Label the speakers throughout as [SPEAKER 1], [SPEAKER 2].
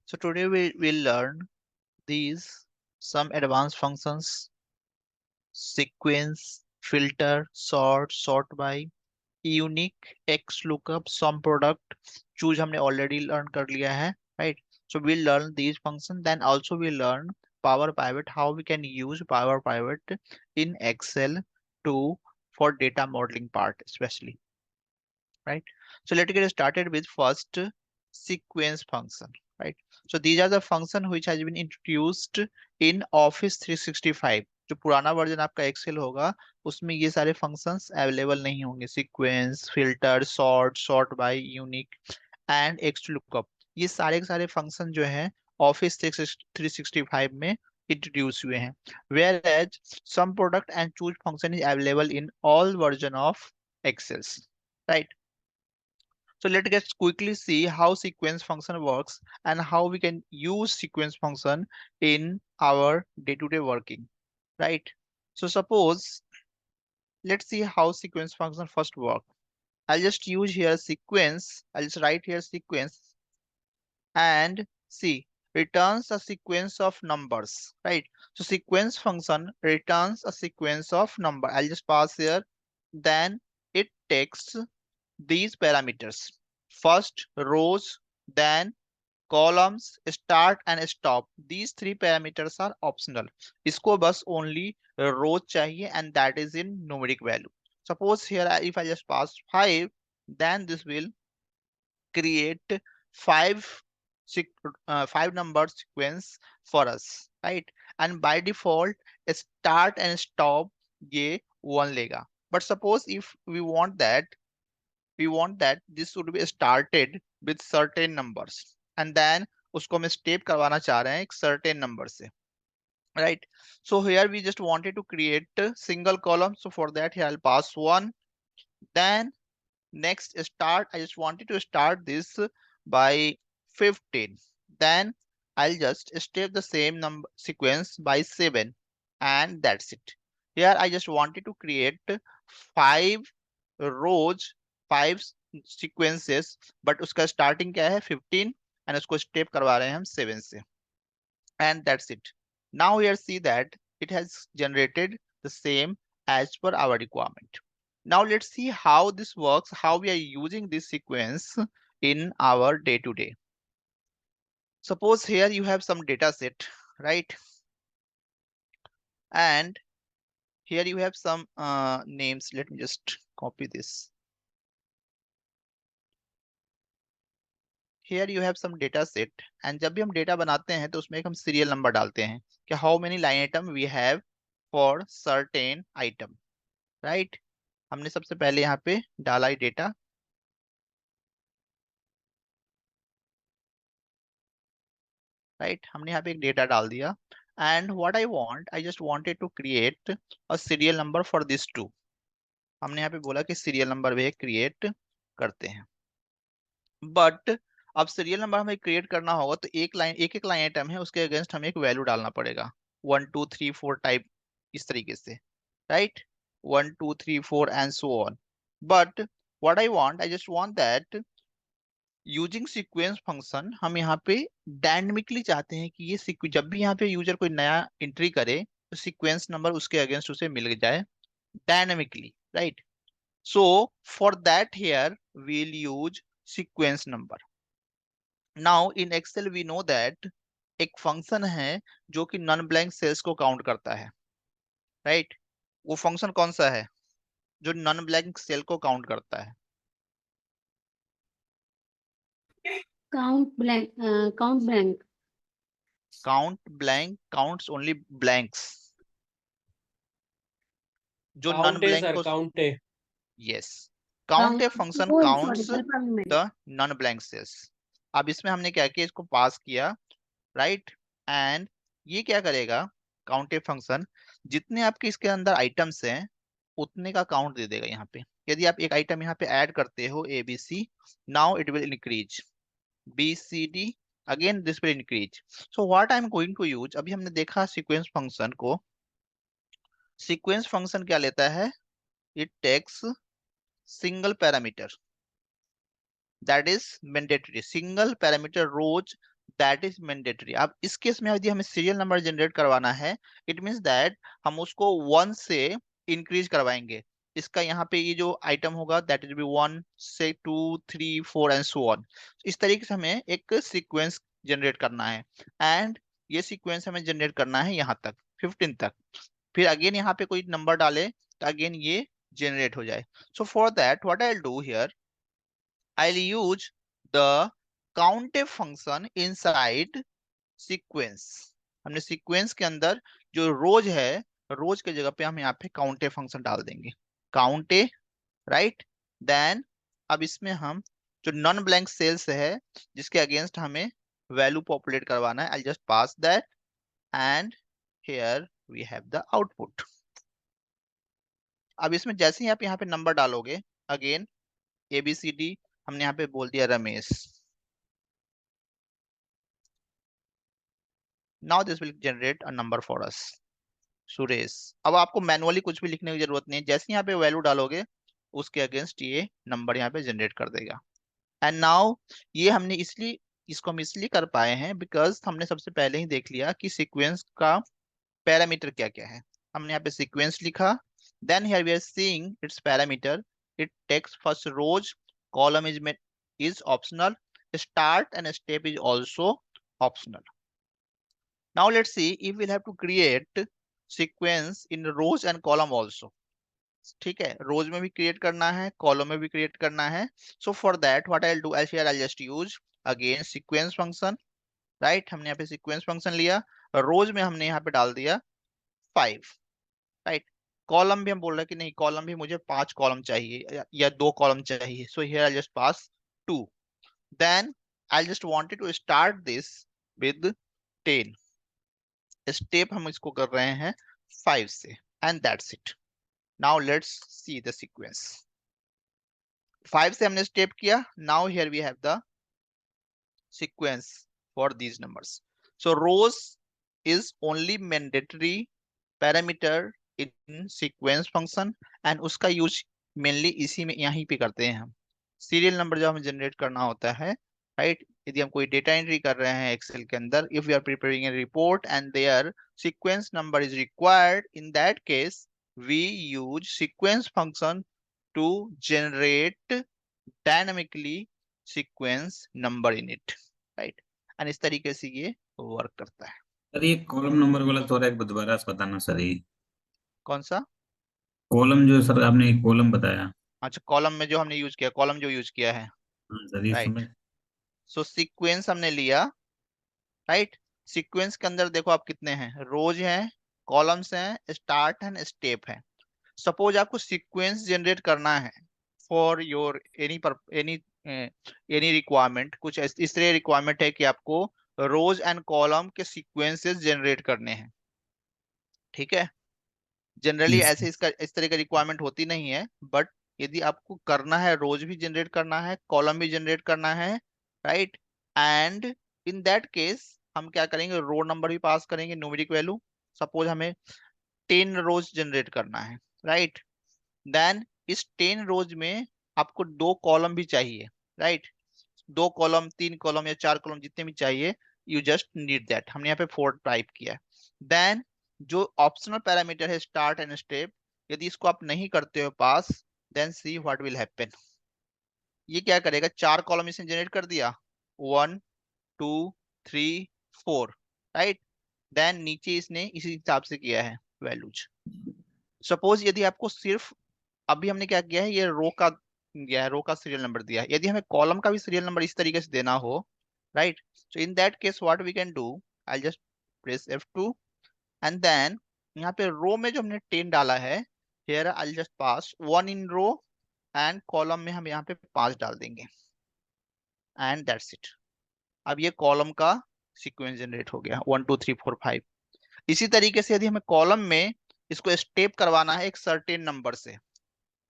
[SPEAKER 1] So today we will learn these some advanced functions, sequence, filter, sort by, unique, x lookup, sum product, choose हमने already learn कर लिया है, right? So we'll learn these functions. Then also we'll learn power pivot, how we can use power pivot in Excel to for data modeling part especially, right? So let's get started with first sequence function, right? So these are the function which has been introduced in Office 365. जो पुराना version आपका Excel होगा उसमें ये सारे functions available नहीं होंगे, sequence, filter, sort by, unique and x lookup. ये सारे के सारे फंक्शन जो हैं ऑफिस 365 में इंट्रोड्यूस हुए हैं, where as sum product and choose function is available in all version of Excels, right? So let's quickly see how sequence function works and how we can use sequence function in our day-to-day working, right? So suppose, let's see how sequence function first work. I'll just use here sequence. I'll just write here sequence and see returns a sequence of numbers, right? So sequence function returns a sequence of number. I'll just pass here. Then it takes these parameters: first rows, then columns, start and stop. These three parameters are optional. इसको बस only rows चाहिए and that is in numeric value. Suppose here if I just pass 5, then this will create five 5 number sequence for us, right? And by default start and stop ये 1 लेगा. But suppose if we want that this should be started with certain numbers and then उसको हम step करवाना चाह रहे हैं एक certain number से, right? So here we just wanted to create a single column, so for that here I'll pass 1. Then next start, I just wanted to start this by 15. Then I'll just step the same number sequence by 7 and that's it. Here I just wanted to create 5 rows, 5 sequences, but उसका starting क्या है 15 and उसको step करवा रहे हैं हम 7 से, and that's it. Now here see that it has generated the same as per our requirement. Now let's see how this works, how we are using this sequence in our day to day. Suppose here you have some data set, right? And here you have some names. Let me just copy this. Here you have some data set and जब भी हम data बनाते हैं तो उसमें एक हम serial number डालते हैं कि how many line item we have for certain item, right? हमने सबसे पहले यहाँ पे डाला है डेटा, राइट? हमने यहाँ पे एक डेटा डाल दिया and what I just wanted to create a serial number for this too. हमने यहाँ पे बोला कि सीरियल नंबर भी क्रिएट करते हैं, बट अब सीरियल नंबर हमें क्रिएट करना होगा तो एक एक लाइन आइटम है उसके अगेंस्ट हमें एक वैल्यू डालना पड़ेगा, 1 2 3 4 टाइप, इस तरीके से, right? 1 2 3 4 and so on. But what I just want that using sequence function हम यहाँ पे डायनेमिकली चाहते हैं कि ये जब भी यहाँ पे यूजर कोई नया एंट्री करे तो सीक्वेंस नंबर उसके अगेंस्ट उसे मिल जाए dynamically, right? So for that here we'll use sequence number. Now in Excel we know that एक फंक्शन है जो कि नॉन ब्लैंक सेल्स को काउंट करता है, राइट? वो फंक्शन कौन सा है जो नॉन ब्लैंक सेल को काउंट करता है?
[SPEAKER 2] Count blank.
[SPEAKER 1] Count blank counts only blanks, जो नॉन
[SPEAKER 3] काउंट है
[SPEAKER 1] ब्लैंक
[SPEAKER 3] सर,
[SPEAKER 1] को,
[SPEAKER 3] काउंट है।
[SPEAKER 1] Yes, count A function
[SPEAKER 2] Oh, sorry,
[SPEAKER 1] counts
[SPEAKER 2] permanent.
[SPEAKER 1] The non blank cells. अब इसमें हमने क्या किया, इसको पास किया, राइट? एंड ये क्या करेगा, काउंट ए फंक्शन जितने आपके इसके अंदर आइटम्स हैं उतने का काउंट दे देगा यहाँ पे। यदि आप एक आइटम यहाँ पे ऐड करते हो A B C, now it will increase B C D, again this will increase. So what I am going to use, अभी हमने देखा सीक्वेंस फंक्शन को, सीक्वेंस फंक्शन क्या लेता है, it takes single parameter, that is mandatory, single parameter rows that is mandatory. अब इस case में यदि हमें सीरियल नंबर जनरेट करवाना है, इट मीन्स दैट हम उसको 1 से इंक्रीज करवाएंगे। इसका यहाँ पे ये जो आइटम होगा दैट इज बी 1 से 2 3 4 एंड सो ऑन। इस तरीके से हमें एक सीक्वेंस जनरेट करना है, एंड ये सीक्वेंस हमें जनरेट करना है यहाँ तक 15 तक। फिर अगेन यहाँ पे कोई नंबर डाले तो अगेन ये जनरेट हो जाए। सो for that what I will do here, I'll use the countef function inside sequence। हमने सीक्वेंस के अंदर जो रोज है, रोज के जगह पे हम यहाँ पे काउंटे फंक्शन डाल देंगे, काउंटे, राइट। देन अब इसमें हम जो नॉन ब्लैंक सेल्स है जिसके अगेंस्ट हमें वैल्यू पॉपुलेट करवाना है, I just pass that and here we have the output. अब इसमें जैसे ही आप यहाँ पे नंबर डालोगे, अगेन ABCD हमने यहाँ पे बोल दिया Ramesh. Now this will generate a number for us, Suresh. अब आपको मैनुअली कुछ भी लिखने की जरूरत नहीं है, जैसे यहाँ पे वैल्यू डालोगे उसके अगेंस्ट ये नंबर यहाँ पे जनरेट कर देगा। एंड नाउ ये हमने इसलिए इसको हम इसलिए कर पाए हैं बिकॉज हमने सबसे पहले ही देख लिया कि सीक्वेंस का पैरामीटर क्या क्या है। हमने यहाँ पे सीक्वेंस लिखा, then here we are seeing its parameter, it takes first rows, column is optional, start and step is also optional. Now let's see if we'll have to create sequence in rows and column also। ठीक है, रोज में भी create करना है, column में भी create करना है। सो for that what I will do, I just use again sequence function, right. हमने यहाँ पे सीक्वेंस फंक्शन लिया, रोज में हमने यहाँ पे डाल दिया 5, राइट। कॉलम भी हम बोल रहे हैं कि नहीं, कॉलम भी मुझे 5 कॉलम चाहिए या 2 कॉलम चाहिए, so here I just pass 2। Then I just wanted to start this with 10, step हम इसको कर रहे हैं 5 से, and that's it. Now let's see the sequence. 5 से हमने स्टेप किया, now here we have the sequence for these numbers। So rows is only mandatory parameter in sequence function, and उसका यूज मेनली इसी में यहीं पे करते हैं हम। सीरियल नंबर जब हमें जनरेट करना होता है, राइट, यदि हम कोई डेटा एंट्री कर रहे हैं एक्सेल के अंदर, if we are preparing a report and there sequence number is required, in that case we use sequence function to generate dynamically sequence number in it, right. And इस तरीके से ये work करता है।
[SPEAKER 3] सर ये column number वाला थोड़ा एक दोबारा से बताना सर, ये
[SPEAKER 1] कौन सा?
[SPEAKER 3] कॉलम जो सर आपने एक कॉलम बताया।
[SPEAKER 1] अच्छा, कॉलम में जो हमने यूज किया, कॉलम जो यूज किया है,
[SPEAKER 3] हाँ सर ये
[SPEAKER 1] राइट।
[SPEAKER 3] समझ।
[SPEAKER 1] सो सीक्वेंस हमने लिया, राइट। सीक्वेंस के अंदर देखो आप कितने हैं, रोज हैं, कॉलम्स हैं, स्टार्ट एंड स्टेप है। सपोज आपको सीक्वेंस जनरेट करना है for your any any requirement, कुछ इस तरह रिक्वायरमेंट है कि आपको रोज एंड कॉलम के सीक्वेंसेस जनरेट करने हैं, ठीक है। Generally
[SPEAKER 3] yes.
[SPEAKER 1] ऐसे इसका इस तरह का रिक्वायरमेंट होती नहीं है, बट यदि आपको करना है, रोज भी जनरेट करना है, कॉलम भी जनरेट करना है, right, and in that case हम क्या करेंगे, रो नंबर भी पास करेंगे, न्यूमेरिक वैल्यू। सपोज हमें 10 रोज जनरेट करना है, राइट। देन इस 10 रोज में आपको 2 कॉलम भी चाहिए, राइट। 2 कॉलम, 3 कॉलम या 4 कॉलम जितने भी चाहिए, यू जस्ट नीड दैट। हमने यहाँ पे 4 टाइप किया। देन जो ऑप्शनल पैरामीटर है स्टार्ट एंड स्टेप, यदि इसको आप नहीं करते हो pass, then see what will happen. ये क्या करेगा, 4 कॉलम इसने जनरेट कर दिया, 1 2 3 4, राइट। देन नीचे इसने इसी हिसाब से किया है वैल्यूज। सपोज यदि आपको सिर्फ, अभी हमने क्या किया है, ये रो का दिया है, रो का सीरियल नंबर दिया है, यदि हमें कॉलम का भी सीरियल नंबर इस तरीके से देना हो, right, so in that case what we can do, I just press F2, and then यहाँ पे रो में जो हमने 10 डाला है, here I just pass 1 in row, and column में हम यहाँ पे 5 डाल देंगे, एंड दैट्स इट। अब ये कॉलम का सीक्वेंस जनरेट हो गया 1 2 3 4 5। इसी तरीके से यदि हमें कॉलम में इसको स्टेप करवाना है एक सर्टेन नंबर से,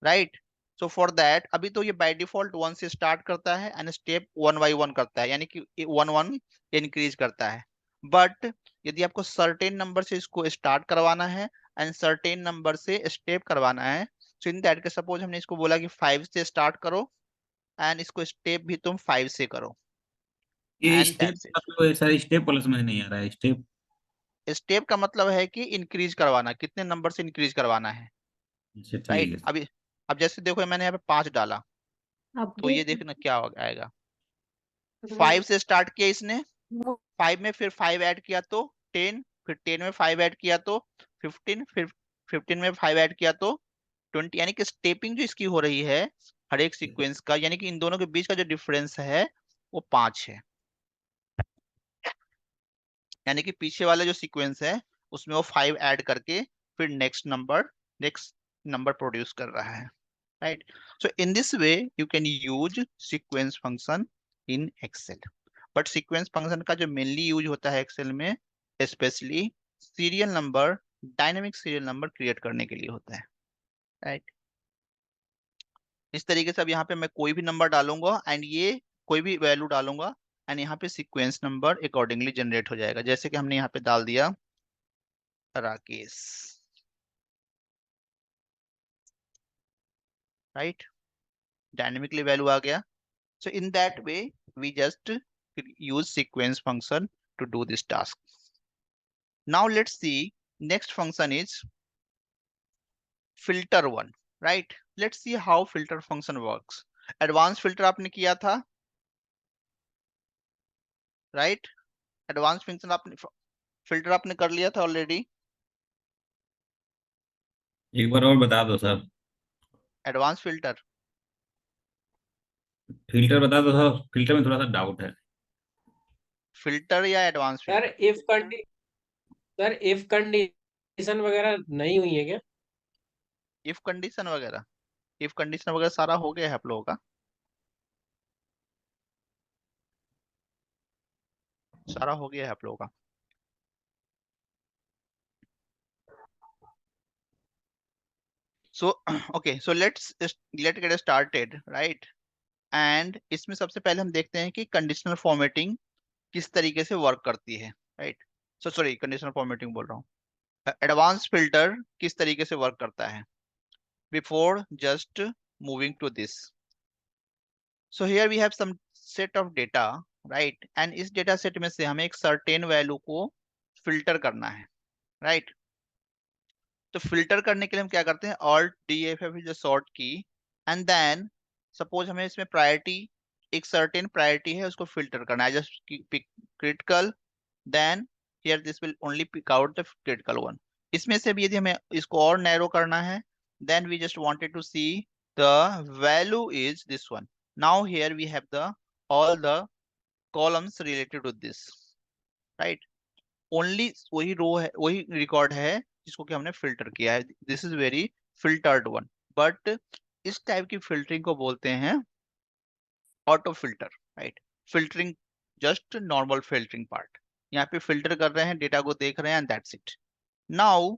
[SPEAKER 1] राइट, सो फॉर दैट अभी तो ये बाय डिफॉल्ट 1 से स्टार्ट करता है एंड स्टेप 1 बाई 1 करता है, यानी कि 1 1 इंक्रीज करता है। बट यदि आपको सर्टेन नंबर से इसको स्टार्ट करवाना है एंड सर्टेन नंबर से स्टेप करवाना है, सो इन दैट के सपोज हमने इसको बोला कि 5 से स्टार्ट करो एंड इसको स्टेप भी तुम 5 से करो,
[SPEAKER 3] ये
[SPEAKER 1] एंड
[SPEAKER 3] स्टेप
[SPEAKER 1] दैट्स इट।
[SPEAKER 3] मतलब सर स्टेप वाला समझ नहीं आ रहा है स्टेप।
[SPEAKER 1] स्टेप का मतलब है कि इंक्रीज करवाना, कितने नंबर से इंक्रीज करवाना है,
[SPEAKER 3] अच्छा ठीक
[SPEAKER 1] राइट।
[SPEAKER 3] है।
[SPEAKER 1] अभी अब जैसे देखो मैंने यहाँ पे 5 डाला, तो ये
[SPEAKER 2] अपडेट।
[SPEAKER 1] देखना क्या आएगा। 5 से स्टार्ट किया इसने, 5 में फिर 5 ऐड किया तो 10, फिर 10 में 5 ऐड किया तो 15, फिर 15 में 5 ऐड किया तो 20। यानी कि स्टेपिंग जो इसकी हो रही है हर एक सीक्वेंस का, यानी कि इन दोनों के बीच का जो डिफरेंस है वो 5 है। यानी कि पीछे वाला जो सीक्वेंस है उसमें वो 5 ऐड करके फिर नेक्स्ट नंबर प्रोड्यूस कर रहा है, right. So in this way you can use sequence function in Excel. But sequence function का जो मेनली यूज होता है एक्सेल में, specially serial number, dynamic serial number create करने के लिए होता है, राइट। इस तरीके से अब यहाँ पे मैं कोई भी नंबर डालूंगा एंड ये कोई भी वैल्यू डालूंगा एंड यहाँ पे सीक्वेंस नंबर अकॉर्डिंगली जनरेट हो जाएगा। जैसे कि हमने यहाँ पे डाल दिया राकेश, राइट, डायनेमिकली वैल्यू आ गया। So in that way we just use sequence function to do this task. Now let's see, next function is filter one, right? Let's see how filter function works. Advanced filter आपने किया था, right? Advanced function आपने filter आपने कर लिया था already.
[SPEAKER 3] एक बार और बता दो सर।
[SPEAKER 1] एडवांस फिल्टर,
[SPEAKER 3] फिल्टर बता दो सर, फिल्टर में थोड़ा सा डाउट है।
[SPEAKER 1] फिल्टर या advance
[SPEAKER 4] sir
[SPEAKER 1] filter?
[SPEAKER 4] If condition वगैरह नहीं हुई है क्या?
[SPEAKER 1] इफ कंडीशन वगैरह सारा हो गया है आप लोगों का, सारा हो गया है आप लोगों का। So okay, so let get started, right? And इसमें सबसे पहले हम देखते हैं कि कंडीशनल फॉर्मेटिंग किस तरीके से वर्क करती है, right. So sorry, conditional formatting बोल रहा हूँ, एडवांस फिल्टर किस तरीके से वर्क करता है। Before just moving to this, so here we have some set of data, right, and इस डेटा सेट में से हमें एक सर्टेन वैल्यू को फिल्टर करना है, राइट। तो फिल्टर करने के लिए हम क्या करते हैं, ऑल्ट DFF इज शॉर्ट की, एंड देन सपोज हमें इसमें प्रायोरिटी, एक सर्टेन प्रायोरिटी है, उसको फिल्टर करना है, just pick critical, then here this will only pick out the critical one. इसमें से भी यदि हमें इसको और नैरो करना है, then we just wanted to see the value is this one. Now here we have the all the columns related to this, right. Only वही रो है, वही रिकॉर्ड है जिसको कि हमने फिल्टर किया है। This is very filtered one, but इस टाइप की फिल्टरिंग को बोलते हैं auto filter, right. Filtering just normal filtering part, यहाँ पे फिल्टर कर रहे हैं, डेटा को देख रहे हैं, and that's it. Now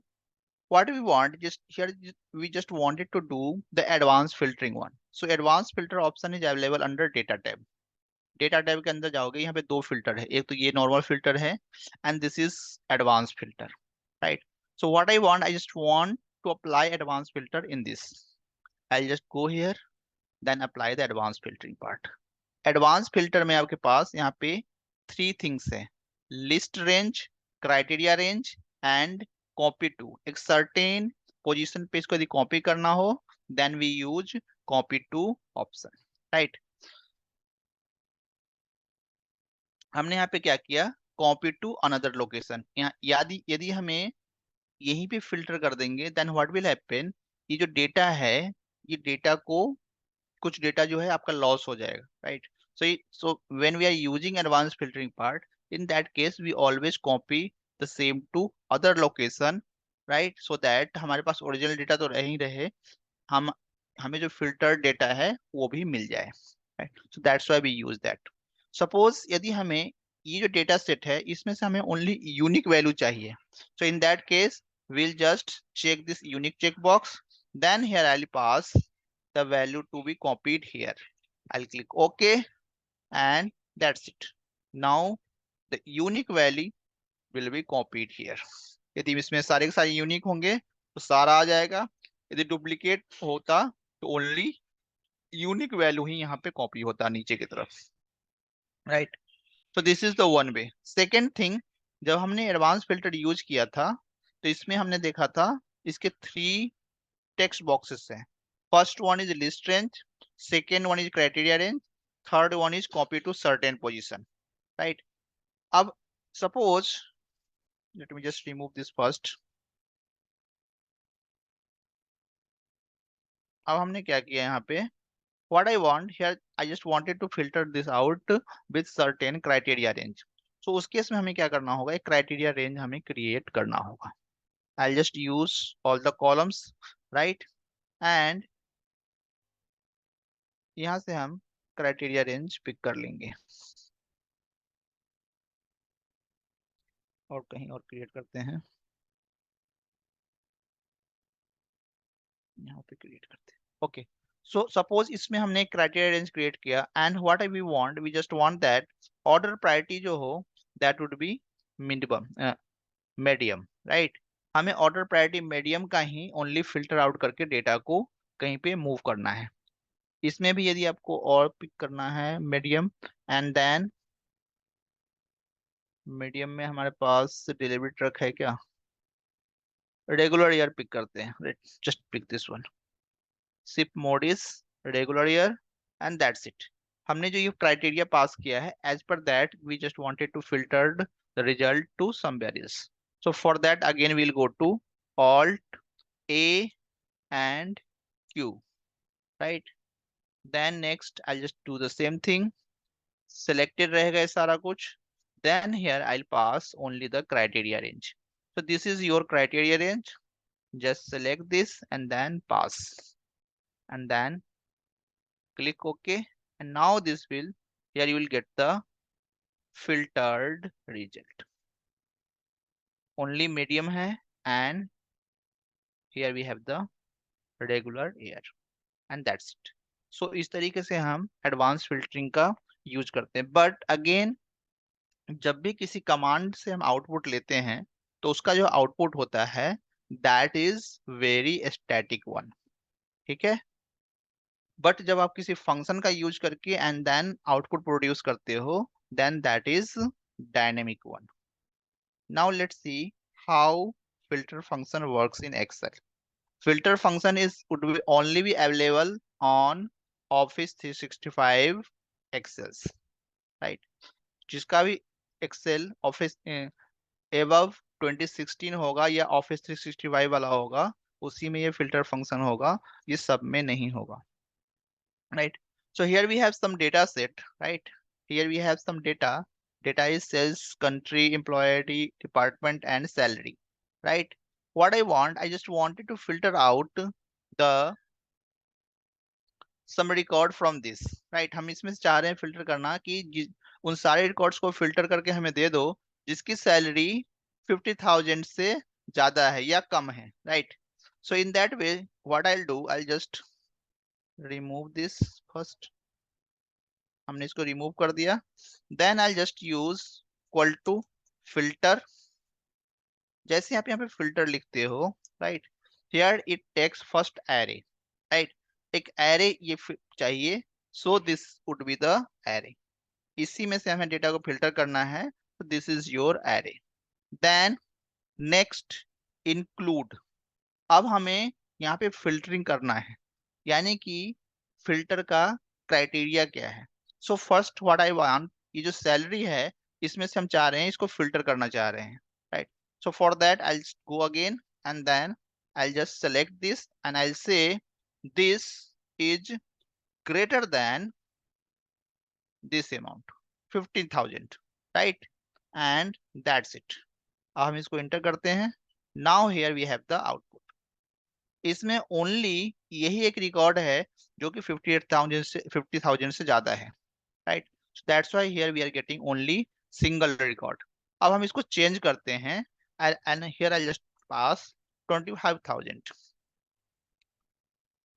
[SPEAKER 1] what we want, just here we just wanted to do the advanced filtering one. So advanced filter option is available under data tab. Data tab के अंदर जाओगे, यहाँ पे दो फिल्टर है, एक तो ये नॉर्मल फिल्टर है and this is advance filter, right. So what I want, I just want to apply advance filter in this. I just go here, then apply the advance filtering part. Advance filter में आपके पास यहाँ पे 3 things है, list range, criteria range and copy to. एक certain position पे इसको यदि कॉपी करना हो, then we use copy to option, right. हमने यहाँ पे क्या किया, कॉपी टू अनदर लोकेशन। यहाँ यदि यदि हमें यहीं पे फिल्टर कर देंगे, देन व्हाट विल हैपन, ये जो डेटा है, ये डेटा को, कुछ डेटा जो है आपका लॉस हो जाएगा, right. So when we are using advance filtering part, in that case we always copy the same to other location, right, so that हमारे पास ओरिजिनल डेटा तो रह ही रहे, हम हमें जो फिल्टर डेटा है वो भी मिल जाए, right. So that's why we use that. Suppose यदि हमें ये जो डेटा सेट है इसमें से हमें ओनली यूनिक वैल्यू चाहिए, so in that case we'll just check this unique checkbox, then here I'll pass the value to be copied here. I'll click OK and that's it. Now the unique value will be copied here. यदि इसमें सारे के सारे unique होंगे तो सारा आ जाएगा, यदि डुप्लीकेट होता तो ओनली यूनिक वैल्यू ही यहाँ पे कॉपी होता नीचे की तरफ, right. So this is the one way. Second thing, जब हमने एडवांस फिल्टर यूज किया था तो इसमें हमने देखा था इसके 3 टेक्स्ट बॉक्सेस हैं. First one is list range, second one is criteria range, third one is copy to certain position, right. अब suppose, let me just remove this first. अब हमने क्या किया यहाँ पे, what I want here, I just wanted to filter this out with certain criteria range. So उस case में हमें क्या करना होगा, एक criteria range हमें create करना होगा. I'll just use all the columns, right? And यहाँ से हम criteria range pick कर लेंगे और कहीं और create करते हैं, यहाँ पे create करते हैं. Okay. So suppose इसमें हमने एक criteria range create किया and what we want, we just want that order priority जो हो that would be minimum, medium, right? हमें ऑर्डर प्रायोरिटी मीडियम का ही ओनली फिल्टर आउट करके डेटा को कहीं पे मूव करना है. इसमें भी यदि आपको और पिक करना है मीडियम, एंड देन मीडियम में हमारे पास डिलीवरी ट्रक है क्या, रेगुलर ईयर पिक करते हैं. Let's just pick this one. Ship mode is regular year and that's it. हमने जो ये क्राइटेरिया पास किया है, as per that we just wanted to filter the result to somewhere else. So for that again we'll go to Alt A and Q, right? Then next I'll just do the same thing. Selected रहेगा ये सारा कुछ. Then here I'll pass only the criteria range. So this is your criteria range. Just select this and then pass. And then click OK. And now this will, here you will get the filtered result. Only medium है and here we have the regular air. And that's it. So इस तरीके से हम advance filtering का use करते हैं. But again जब भी किसी कमांड से हम आउटपुट लेते हैं तो उसका जो आउटपुट होता है that is very static one, ठीक है. बट जब आप किसी फंक्शन का यूज करके एंड देन आउटपुट प्रोड्यूस करते हो then that is dynamic one. Now let's see how filter function works in Excel. Filter function would be only be available on Office 365 Excels, right? जिसका भी Excel Office above 2016 होगा या Office 365 वाला होगा उसी में ये filter function होगा, ये सब में नहीं होगा, right? So here we have some data set, right? Here we have some data. Data is sales, country, employee, department and salary, right? What I want, I just wanted to filter out the some record from this, right? हम इसमें से चाह रहे हैं filter करना कि उन सारे रिकॉर्ड्स को फिल्टर करके हमें दे दो जिसकी सैलरी 50,000 से ज्यादा है या कम है, right? So in that way what I'll do, I'll just remove this first. हमने इसको रिमूव कर दिया. Then I'll just use equal to filter. जैसे आप यहाँ पे फिल्टर लिखते हो, right? Here it takes first array, right? एक array ये चाहिए, so this would be the array. इसी में से हमें डेटा को फिल्टर करना है, so this is your array. Then next include. अब हमें यहाँ पे फिल्टरिंग करना है, यानी कि फिल्टर का क्राइटेरिया क्या है. So first what I want, ये जो सैलरी है इसमें से हम चाह रहे हैं इसको फिल्टर करना चाह रहे हैं, right? So for that I'll go again and then I'll just select this and I'll say this is greater than this amount 15,000, right? And that's it. अब हम इसको एंटर करते हैं. Now here we have the output. इसमें only यही एक record है जो कि 50,000 से ज्यादा है, right? So that's why here we are getting only single record. अब हम इसको चेंज करते हैं and here I'll just pass 25,000.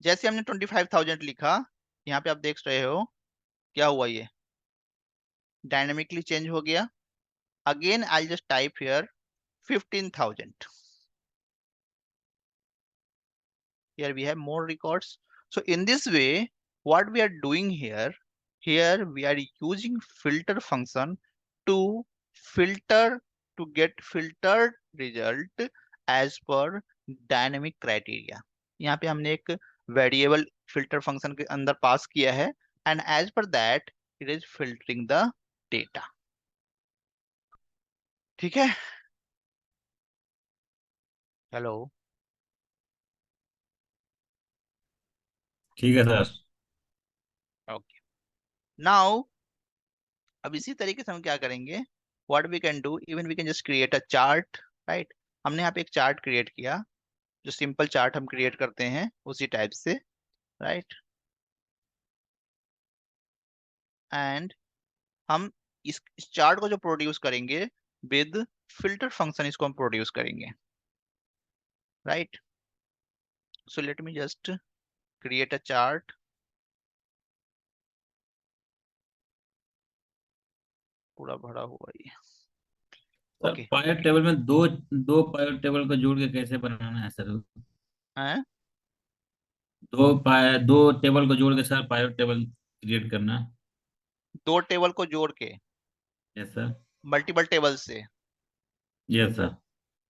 [SPEAKER 1] जैसे हमने 25,000 लिखा, यहाँ पे आप देख रहे हो क्या हुआ, ये डायनेमिकली चेंज हो गया. Again I'll just type here 15,000. Here we have more records. So in this way what we are doing here we are using filter function to filter to get filtered result as per dynamic criteria. यहाँ पे हमने एक variable filter function के अंदर पास किया है and as per that it is filtering the data. ठीक है, हेलो,
[SPEAKER 3] ठीक है सर।
[SPEAKER 1] ओके। नाउ अब इसी तरीके से हम क्या करेंगे, what we can do, even we can just create a chart, right. हमने यहाँ पे एक चार्ट क्रिएट किया, जो सिंपल चार्ट हम क्रिएट करते हैं उसी टाइप से, राइट। एंड हम इस चार्ट को जो प्रोड्यूस करेंगे विद फिल्टर फंक्शन, इसको हम प्रोड्यूस करेंगे, right. So let me just create a chart. पूरा भरा हुआ ये,
[SPEAKER 3] सर
[SPEAKER 1] ओके।
[SPEAKER 3] पाइवट टेबल में दो दो पाइवट टेबल को जोड़ के कैसे बनाना है सर?
[SPEAKER 1] हैं,
[SPEAKER 3] दो टेबल को जोड़ के सर पाइवट टेबल क्रिएट करना।
[SPEAKER 1] दो टेबल को जोड़ के
[SPEAKER 3] यस सर।
[SPEAKER 1] मल्टीपल टेबल से,
[SPEAKER 3] यस सर।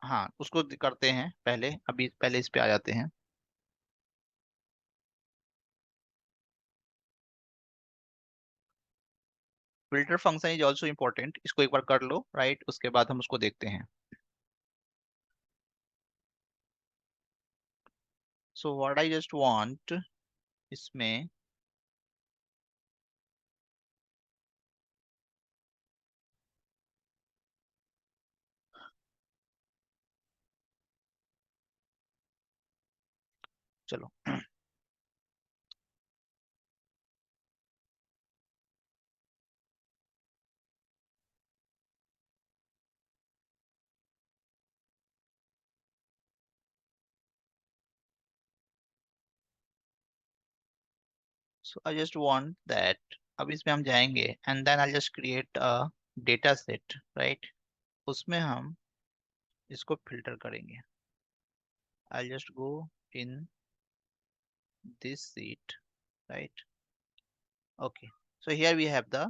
[SPEAKER 1] हाँ उसको करते हैं पहले, अभी पहले इस पे आ जाते हैं। Filter function is also important, इसको एक बार कर लो, राइट, उसके बाद हम उसको देखते हैं। So what I just want, इसमें चलो so I just want that, अब इसमें हम जाएंगे and then I just create a data set, right. उसमें हम इसको फिल्टर करेंगे। I just go in this sheet, right, okay. So here we have the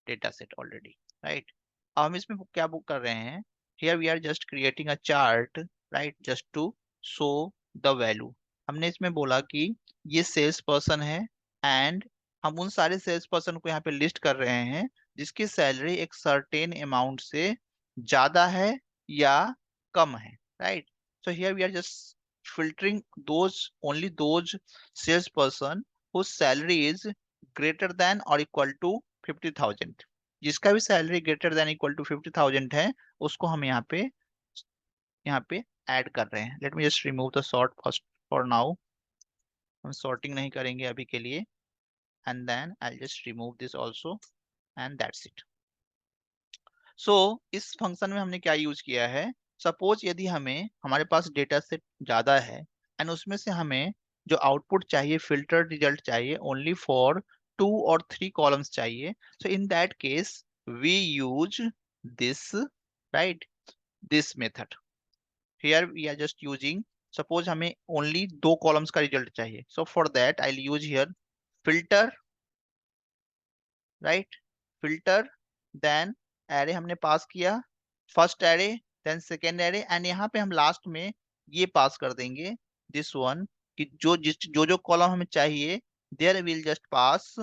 [SPEAKER 1] data set already, right. अब हम इसमें क्या बुक कर रहे हैं, here we are just creating a chart, right, just to show the value. हमने इसमें बोला कि ये सेल्स पर्सन है एंड हम उन सारे सेल्स पर्सन को यहाँ पे लिस्ट कर रहे हैं जिसकी सैलरी एक सर्टेन अमाउंट से ज्यादा है या कम है, right. So here we are just filtering those only those salesperson whose salary is greater than or equal to 50,000। जिसका भी salary greater than equal to 50,000 है उसको हम यहाँ पे ऐड कर रहे हैं। Let me just remove the sort first for now, हम सॉर्टिंग नहीं करेंगे अभी के लिए, and then I just remove this also and that's it. So इस फंक्शन में हमने क्या यूज किया है, सपोज यदि हमें हमारे पास डेटा सेट ज्यादा है एंड उसमें से हमें जो आउटपुट चाहिए, फिल्टर्ड रिजल्ट चाहिए ओनली फॉर 2 और 3 कॉलम्स चाहिए, so in that case we use this, right, this method. Here we are just using, suppose हमें ओनली 2 कॉलम्स का रिजल्ट चाहिए, so for that I use here filter, right, filter, then array हमने pass किया, first array then second array, and यहाँ पे हम last में ये पास कर देंगे दिस वन, कि जो कॉलम हमें चाहिए there will just pass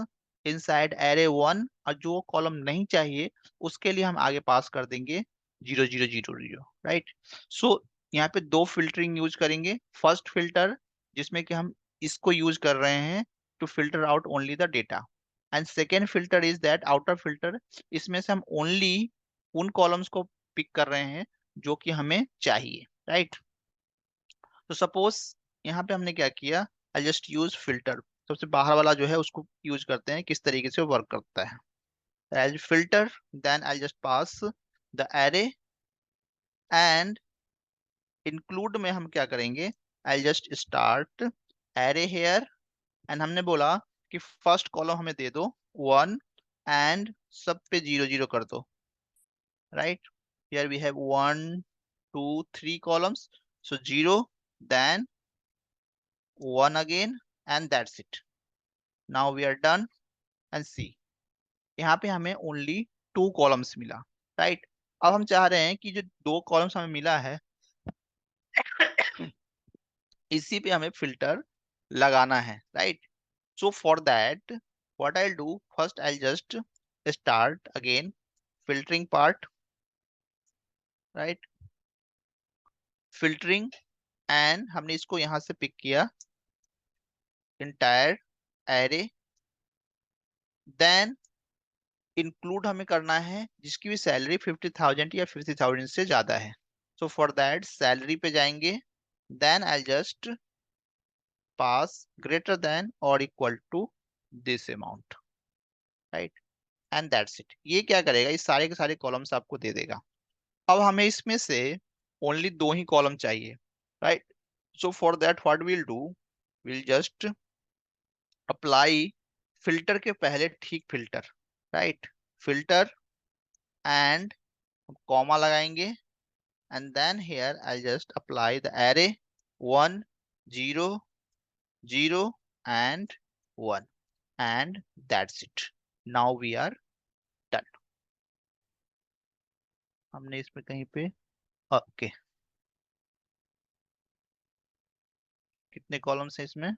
[SPEAKER 1] inside array 1, और जो कॉलम नहीं चाहिए उसके लिए हम आगे पास कर देंगे 0 0 0 0, राइट। सो यहाँ पे 2 फिल्टरिंग यूज करेंगे, फर्स्ट फिल्टर जिसमें कि हम इसको यूज कर रहे हैं to filter out only the data, and second filter is that outer filter, इसमें से हम ओनली उन कॉलम्स को पिक कर रहे हैं जो कि हमें चाहिए, राइट। तो सपोज यहाँ पे हमने क्या किया, आई जस्ट यूज फिल्टर, सबसे बाहर वाला जो है उसको यूज करते हैं, किस तरीके से वर्क करता है। I filter, then I just pass the array, and include में हम क्या करेंगे, I just start array here, and हमने बोला कि फर्स्ट कॉलम हमें दे दो 1 एंड सब पे 0 0 कर दो, right? Here we have 1 2 3 columns, so 0 then 1 again and that's it। now we are done and see, यहाँ पे हमें only 2 columns मिला, राइट। अब हम चाह रहे हैं कि जो दो कॉलम्स हमें मिला है इसी पे हमें फिल्टर लगाना है, right. So for that what I do, first I just start again filtering part, right, filtering, and हमने इसको यहां से पिक किया entire array, then इंक्लूड हमें करना है जिसकी भी सैलरी 50,000 या 50,000 से ज्यादा है। सो फॉर दैट सैलरी पे जाएंगे, then I just pass greater than और equal to this amount, right, and that's it. ये क्या करेगा, ये सारे के सारे कॉलम्स आपको दे देगा। अब हमें इसमें से ओनली दो ही कॉलम चाहिए, right. So for that what will do, will just apply filter के पहले ठीक filter, right, filter and comma लगाएंगे, and then here I'll just apply the array 1 0 0 and 1, and that's it. Now we are done. हमने इसमें कहीं पे okay कितने columns हैं इसमें,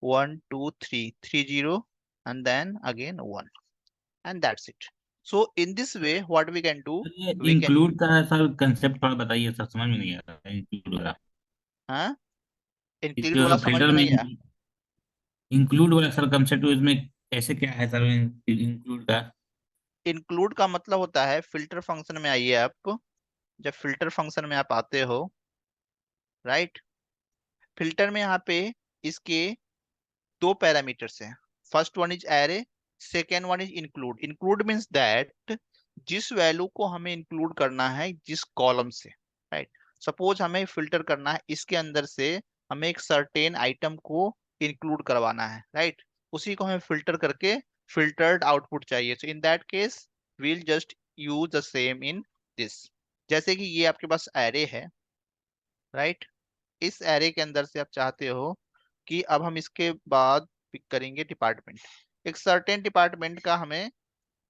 [SPEAKER 1] 1 2 3 3 0 and then again 1, and that's it. So in this way what we can do,
[SPEAKER 3] ये
[SPEAKER 1] we can
[SPEAKER 3] include का sir concept थोड़ा बताइए सर, समझ में नहीं आ रहा इंक्लूड का।
[SPEAKER 1] हाँ
[SPEAKER 3] इस
[SPEAKER 1] इंक्लूड
[SPEAKER 3] जो
[SPEAKER 1] वाला समझ
[SPEAKER 3] फिल्टर
[SPEAKER 1] में
[SPEAKER 3] में
[SPEAKER 1] नहीं आया।
[SPEAKER 3] इंक्लूड वाला सर कंसेप्ट, इसमें कैसे क्या है सर इंक्लूड का?
[SPEAKER 1] इंक्लूड का मतलब होता है, फिल्टर फंक्शन में आइए आप, जब फिल्टर फंक्शन में आप आते हो, राइट, फिल्टर में यहाँ पे इसके दो पैरामीटर्स हैं। First one is array, second one is include. Include means that जिस वैल्यू को हमें इंक्लूड करना है जिस कॉलम से, राइट। सपोज हमें फिल्टर करना है इसके अंदर से, हमें एक सर्टेन आइटम को इंक्लूड करवाना है, राइट, उसी को हमें फिल्टर करके फिल्टर्ड आउटपुट चाहिए। So in that case we'll just use the same in this. जैसे कि ये आपके पास एरे है, राइट, इस एरे के अंदर से आप चाहते हो कि अब हम इसके बाद पिक करेंगे डिपार्टमेंट, एक सर्टेन डिपार्टमेंट का हमें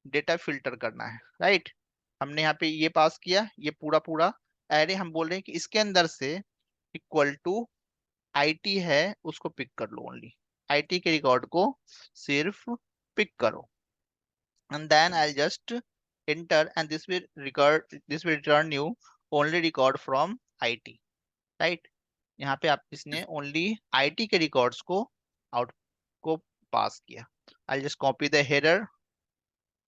[SPEAKER 1] डेटा फिल्टर करना है, राइट। हमने यहाँ पे ये पास किया, ये पूरा पूरा एरे हम बोल रहे हैं कि इसके अंदर से इक्वल टू आईटी है उसको पिक कर लो, ओनली आईटी के रिकॉर्ड को सिर्फ पिक करो, and then I'll just enter, and this will return you only record from IT, right। यहाँ पे आप इसने ओनली आईटी के रिकॉर्ड्स को आउट को पास किया। I'll just copy the header,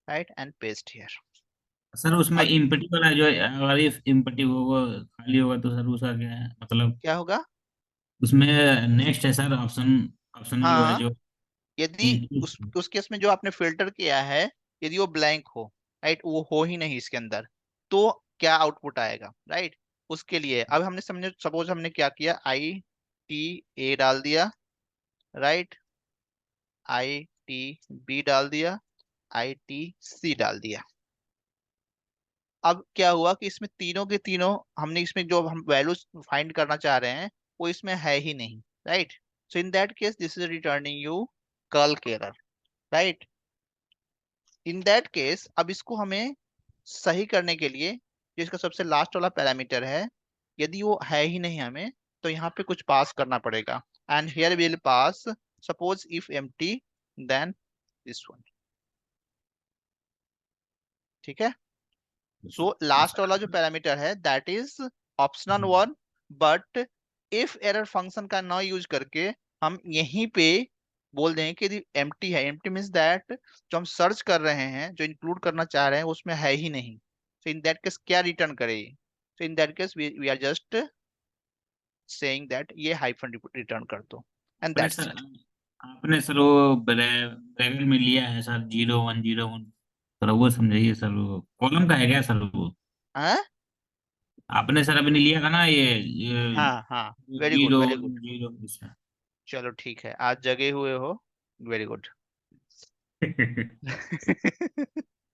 [SPEAKER 1] right, and paste here.
[SPEAKER 3] Sir उसमें
[SPEAKER 1] अब
[SPEAKER 3] इम्पटी वाला जो है, अगर इफ इम्पटी होगा खाली होगा तो सर उसका क्या है मतलब?
[SPEAKER 1] क्या होगा,
[SPEAKER 3] उसमें नेक्स्ट है सर ऑप्शन, ऑप्शन जो है
[SPEAKER 1] हाँ,
[SPEAKER 3] जो
[SPEAKER 1] यदि उस केस में जो आपने फिल्टर किया है यदि वो ब्लैंक हो, राइट, वो हो ही नहीं इसके अंदर, तो क्या आउटपुट आएगा, राइट। उसके लिए अब हमने समझे, सपोज हमने क्या किया, आई टी ए डाल दिया, राइट, आई टी बी डाल दिया, आई टी सी डाल दिया। अब क्या हुआ कि इसमें तीनों के तीनों हमने इसमें जो हम वैल्यूज फाइंड करना चाह रहे हैं वो इसमें है ही नहीं, right. So in that case this is returning you curl error, right. In that case अब इसको हमें सही करने के लिए जो इसका सबसे लास्ट वाला पैरामीटर है, यदि वो है ही नहीं हमें, तो यहाँ पे कुछ पास करना पड़ेगा, and here will pass suppose if empty then this one, ठीक है। सो लास्ट वाला जो पैरामीटर है that is optional one, but if error function का ना यूज करके हम यहीं पे बोल दें कि एम्प्टी है। एम्प्टी मीन्स दैट जो हम सर्च कर रहे हैं, जो इंक्लूड करना चाह रहे हैं उसमें है ही नहीं। सो इन दैट केस क्या रिटर्न करे, so in that case we are just saying that ये हाइफन रिटर्न कर दो, एंड
[SPEAKER 3] आपने
[SPEAKER 1] दैट्स
[SPEAKER 3] सर
[SPEAKER 1] इट।
[SPEAKER 3] आपने सर वो ब्रैकेट में लिया है सर 0101, सर वो समझाइए सर, वो कॉलम का है क्या सर वो?
[SPEAKER 1] हाँ
[SPEAKER 3] आपने सर अभी लिया था ना ये
[SPEAKER 1] हाँ हाँ, very good
[SPEAKER 3] zero
[SPEAKER 1] very good,
[SPEAKER 3] zero
[SPEAKER 1] चलो ठीक है, आज जगे हुए हो, वेरी गुड।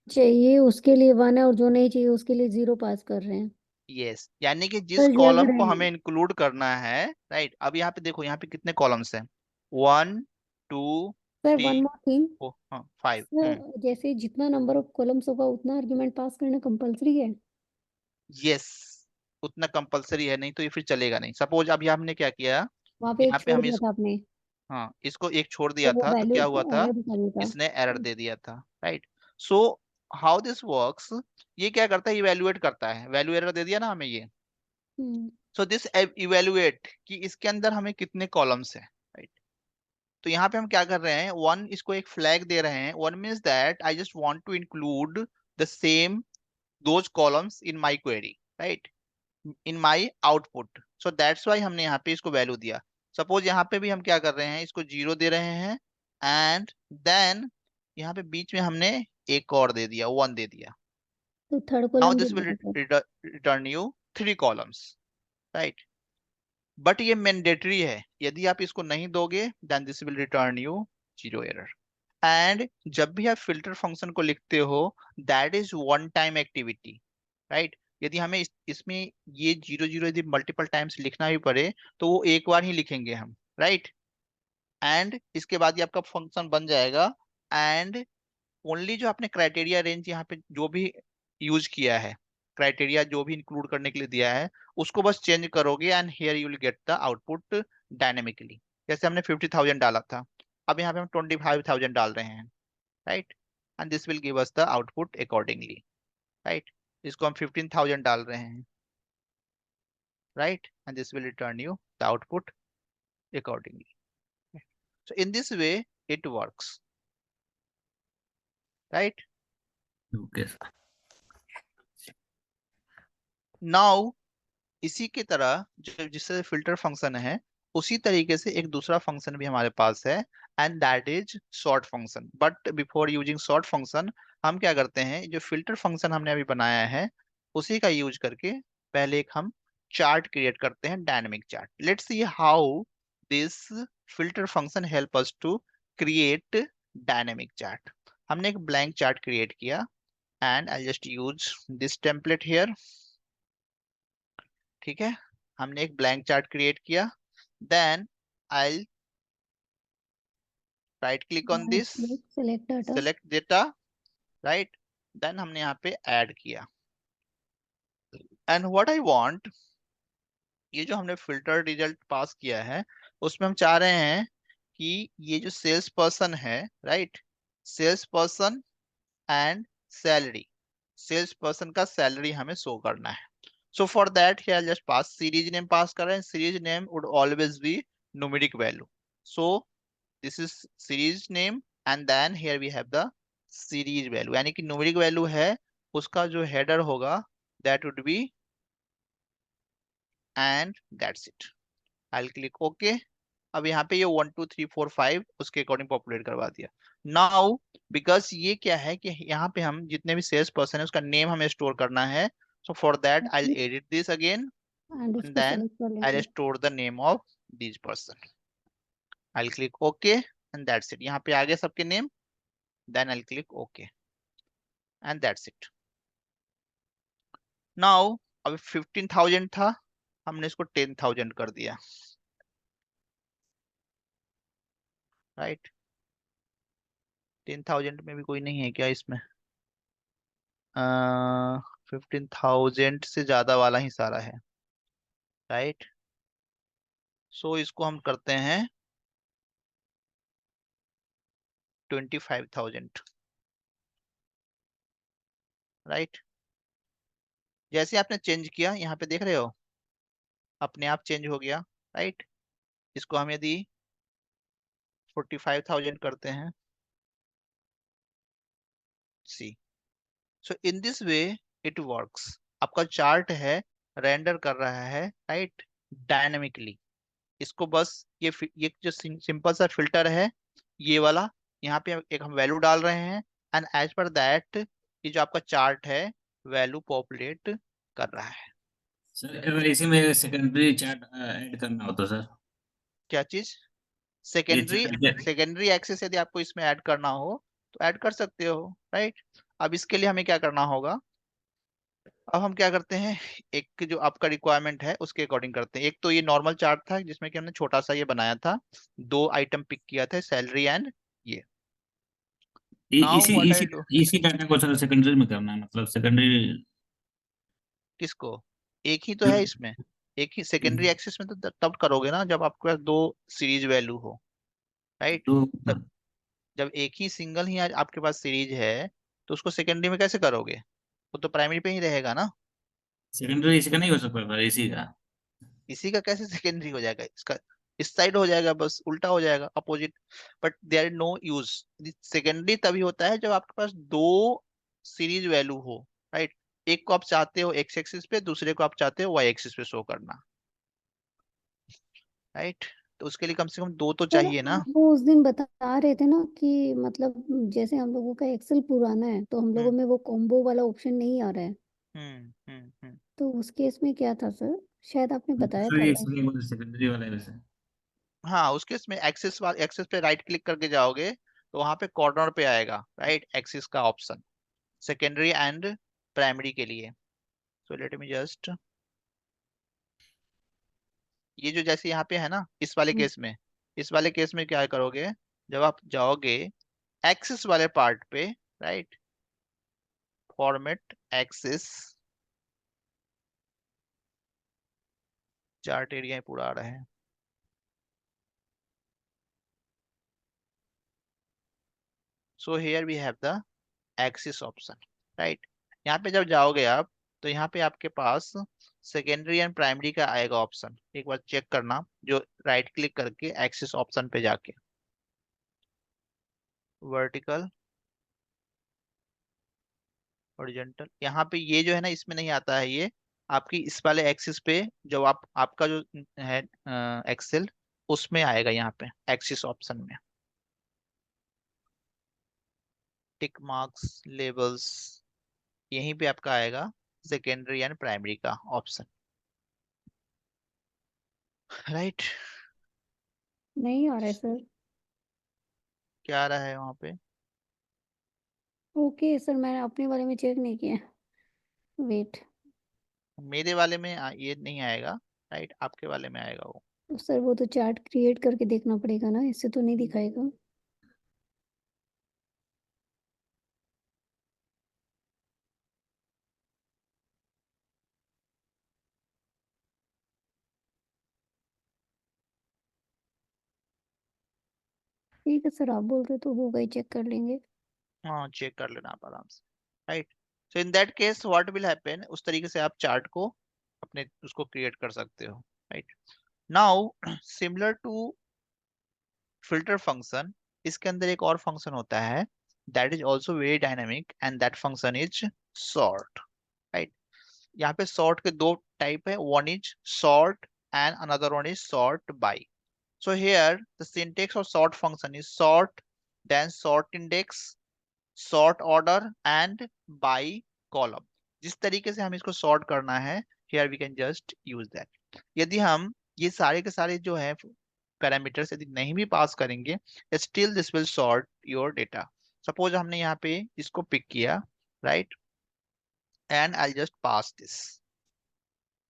[SPEAKER 2] चाहिए उसके लिए 1 है और जो नहीं चाहिए उसके लिए 0 पास कर रहे हैं।
[SPEAKER 1] यस, यानी कि जिस
[SPEAKER 2] सर जग
[SPEAKER 1] कॉलम को
[SPEAKER 2] रहे
[SPEAKER 1] हमें
[SPEAKER 2] हैं।
[SPEAKER 1] इंक्लूड करना है, राइट। अब यहाँ पे देखो, यहाँ पे कितने कॉलम्स हैं, 1 2
[SPEAKER 2] sir
[SPEAKER 1] D
[SPEAKER 2] one more thing,
[SPEAKER 1] oh हाँ 5।
[SPEAKER 2] सर जैसे जितना नंबर ऑफ कॉलम्स होगा उतना आर्ग्यूमेंट पास करना कंपलसरी है?
[SPEAKER 1] यस, उतना कंपलसरी है, नहीं तो ये फिर चलेगा नहीं। सपोज अभी हमने क्या किया,
[SPEAKER 2] वहां पे एक
[SPEAKER 1] यहाँ पे
[SPEAKER 2] छोड़
[SPEAKER 1] हम
[SPEAKER 2] दिया
[SPEAKER 1] इस
[SPEAKER 2] था आपने,
[SPEAKER 1] हाँ इसको एक छोड़
[SPEAKER 2] तो
[SPEAKER 1] दिया
[SPEAKER 2] वो
[SPEAKER 1] था तो
[SPEAKER 2] वैल्यू
[SPEAKER 1] क्या हुआ था,
[SPEAKER 2] एरर दिखा देता।
[SPEAKER 1] इसने एरर दे दिया था, right. So how this works, ये क्या करता है, इवेलुएट करता है, वैल्यू एरर दे दिया ना हमें ये।
[SPEAKER 2] हम्म।
[SPEAKER 1] सो दिस इवेलुएट कि इसके अंदर हमें कितने कॉलम्स है, राइट। तो यहाँ पे हम क्या कर रहे हैं, वन इसको एक फ्लैग दे रहे हैं, one means that I just want to include the same those columns in my query, right, in my output. So that's why हमने यहाँ पे इसको वैल्यू दिया। सपोज यहाँ पे भी हम क्या कर रहे हैं, इसको 0 दे रहे हैं, एंड देन यहाँ पे बीच में हमने एक और दे दिया, 1 दे दिया।
[SPEAKER 2] तो third
[SPEAKER 1] now
[SPEAKER 2] column
[SPEAKER 1] this will
[SPEAKER 2] कितना है sir?
[SPEAKER 1] Return you 3 columns, right. But ये मैंडेटरी है, यदि आप इसको नहीं दोगे then this will return you 0 error. And जब भी आप फिल्टर फंक्शन को लिखते हो, that is one time activity, right. यदि हमें इसमें ये 0 0 यदि मल्टीपल टाइम्स लिखना भी पड़े तो वो एक बार ही लिखेंगे हम, राइट। एंड इसके बाद ये आपका फंक्शन बन जाएगा। एंड ओनली जो आपने क्राइटेरिया रेंज यहाँ पे जो भी यूज किया है, क्राइटेरिया जो भी इंक्लूड करने के लिए दिया है, उसको बस चेंज करोगे and here you will get the output dynamically. जैसे हमने 50,000 डाला था, अब यहाँ पे हम 25,000 डाल रहे हैं, right, and this will give us the output accordingly, right. इसको हम 15,000 डाल रहे हैं, right, and this will return you the output accordingly. So in this way it works, right.
[SPEAKER 3] Okay sir.
[SPEAKER 1] Now इसी की तरह जो जिससे फिल्टर फंक्शन है, उसी तरीके से एक दूसरा फंक्शन भी हमारे पास है, and that is sort function. But before using sort function, हम क्या करते हैं, जो फिल्टर फंक्शन हमने अभी बनाया है उसी का यूज करके पहले एक हम चार्ट क्रिएट करते हैं, dynamic chart. Let's see how this filter function help us to create dynamic chart. हमने एक ब्लैंक चार्ट क्रिएट किया, and I just use this template here, ठीक है। हमने एक ब्लैंक चार्ट क्रिएट किया, then I right click on this,
[SPEAKER 2] select data.
[SPEAKER 1] Select data, right. Then हमने यहाँ पे ऐड किया, एंड व्हाट आई वांट, ये जो हमने फिल्टर रिजल्ट पास किया है उसमें हम चाह रहे हैं कि ये जो सेल्स पर्सन है, right, sales person and salary, sales person का सैलरी हमें शो करना है। So for that here I'll just pass series name, pass कर रहे हैं, series name would always be numeric value. So this is series name and then here we have the series value, यानी कि numeric value है, उसका जो header होगा that would be, and that's it. I'll click OK. अब यहाँ पे ये 1 2 3 4 5 उसके अकॉर्डिंग पॉपुलेट करवा दिया। नाउ बिकॉज ये क्या है कि यहाँ पे हम जितने भी सेल्स पर्सन है उसका नेम हमें स्टोर करना है, सो for that I will edit this again,
[SPEAKER 2] and
[SPEAKER 1] and
[SPEAKER 2] इसको
[SPEAKER 1] then
[SPEAKER 2] सेलेक्ट कर
[SPEAKER 1] I'll
[SPEAKER 2] लेंगे।
[SPEAKER 1] store the name of this person. I'll click OK and that's it. यहाँ पे आ गए सबके name, then I'll click OK and that's it. Now अब 15,000 था, हमने इसको 10,000 कर दिया, राइट। 10,000 में भी कोई नहीं है क्या इसमें, 15,000 से ज्यादा वाला ही सारा है, राइट। सो इसको हम करते हैं 25,000, राइट। जैसे आपने चेंज किया यहाँ पे देख रहे हो अपने आप चेंज हो गया, राइट। इसको हम यदि 45,000 करते हैं, see, so in this way it works. आपका चार्ट है रेंडर कर रहा है, राइट, डायनेमिकली। इसको बस ये जो सिंपल सा फिल्टर है ये वाला, यहाँ पे एक हम वैल्यू डाल रहे हैं, एंड एज पर दैट ये जो आपका चार्ट है वैल्यू पॉपुलेट कर रहा है।
[SPEAKER 3] सर अगर इसी में सेकेंडरी चार्ट ऐड करना हो तो सर,
[SPEAKER 1] क्या चीज,
[SPEAKER 3] ये
[SPEAKER 1] सेकेंडरी,
[SPEAKER 3] चार्ट
[SPEAKER 1] सेकेंडरी एक्सेस यदि आपको इसमें ऐड करना हो तो ऐड कर सकते हो, राइट। अब इसके लिए हमें क्या करना होगा, अब हम क्या करते हैं, एक जो आपका रिक्वायरमेंट है उसके अकॉर्डिंग करते हैं। एक तो ये नॉर्मल चार्ट था जिसमें कि हमने छोटा सा ये बनाया था, 2 आइटम पिक किया था, सैलरी एंड ये
[SPEAKER 3] इ-
[SPEAKER 1] नाउ
[SPEAKER 3] इसी
[SPEAKER 1] व्हाट
[SPEAKER 3] इसी
[SPEAKER 1] आई डू,
[SPEAKER 3] इसी डाटा को सर सेकेंडरी में करना है, मतलब सेकेंडरी।
[SPEAKER 1] किसको, एक ही तो है इसमें, एक ही सेकेंडरी एक्सिस में तो तब करोगे ना जब आपके पास दो सीरीज वैल्यू हो, राइट।
[SPEAKER 3] तो
[SPEAKER 1] जब जब एक ही सिंगल ही आपके पास सीरीज है तो उसको सेकेंडरी में कैसे करोगे, वो तो प्राइमरी पे ही रहेगा ना।
[SPEAKER 3] सेकेंडरी इसी का नहीं हो सकता सर, इसी का।
[SPEAKER 1] इसी का कैसे सेकेंडरी हो जाएगा, इसका इस साइड हो जाएगा, बस उल्टा हो जाएगा, opposite. But there is no use, secondary तभी होता है जब आपके पास दो सीरीज वैल्यू हो, राइट। एक को आप चाहते हो एक्स एक्सिस पे, दूसरे को आप चाहते हो वाई एक्सिस पे शो करना, राइट। तो उसके लिए कम से कम दो तो
[SPEAKER 2] सर
[SPEAKER 1] चाहिए ना।
[SPEAKER 2] आप वो उस दिन बता रहे थे ना कि मतलब जैसे हम लोगों का एक्सेल पुराना है तो हम लोगों
[SPEAKER 1] हम्म
[SPEAKER 2] में वो कॉम्बो वाला ऑप्शन नहीं आ रहा है,
[SPEAKER 1] हम्म।
[SPEAKER 2] तो उस केस में क्या था सर? शायद आपने बताया
[SPEAKER 3] सर
[SPEAKER 2] था
[SPEAKER 3] ये
[SPEAKER 2] लास्ट।
[SPEAKER 3] सेकेंडरी वाला है वैसे।
[SPEAKER 1] हाँ, उसके इसमें एक्सिस पे राइट क्लिक करके जाओगे तो वहां पे कॉर्नर पे आएगा, राइट, एक्सिस का ऑप्शन, सेकेंडरी एंड प्राइमरी के लिए। सो लेट मी जस्ट, ये जो जैसे यहाँ पे है ना इस वाले केस में, इस वाले केस में क्या करोगे, जब आप जाओगे एक्सिस वाले पार्ट पे, right, format axis, chart area पूरा आ रहा है, so here we have the axis option, right. यहाँ पे जब जाओगे आप तो यहाँ पे आपके पास सेकेंडरी एंड प्राइमरी का आएगा ऑप्शन, एक बार चेक करना, जो राइट क्लिक करके एक्सिस ऑप्शन पे जाके वर्टिकल हॉरिजॉन्टल, यहाँ पे ये जो है ना इसमें नहीं आता है, ये आपकी इस वाले एक्सिस पे, जो आपका जो है एक्सेल, उसमें आएगा, यहाँ पे एक्सिस ऑप्शन में टिक मार्क्स लेबल्स, यहीं पे आपका आएगा सेकेंडरी एंड प्राइमरी का ऑप्शन, राइट।
[SPEAKER 2] नहीं आ रहा है सर।
[SPEAKER 1] क्या आ रहा है वहाँ पे,
[SPEAKER 2] ओके सर, मैंने अपने बारे में चेक नहीं किया। वेट।
[SPEAKER 1] मेरे वाले में ये नहीं आएगा, राइट, आपके वाले में आएगा वो।
[SPEAKER 2] तो सर वो तो चार्ट क्रिएट करके देखना पड़ेगा ना, इससे तो नहीं दिखाएगा। ठीक है सर, आप बोल रहे तो होगा ही, चेक कर लेंगे।
[SPEAKER 1] हाँ, चेक कर लेना आप आराम से, right. So in that case what will happen, उस तरीके से आप चार्ट को अपने उसको क्रिएट कर सकते हो, right. Now similar to filter function, इसके अंदर एक और फंक्शन होता है that is also very dynamic and that function is sort, right. यहाँ पे सॉर्ट के दो टाइप है, one is sort and another one is sort by. So here the syntax of sort function is sort, then sort index, sort order and by column। जिस तरीके से हम इसको सॉर्ट करना है, here we can just use that। यदि हम ये सारे के सारे जो है पैरामीटर्स यदि नहीं भी पास करेंगे, still this will sort your data। Suppose हमने यहाँ पे इसको पिक किया, right, and I'll just pass this।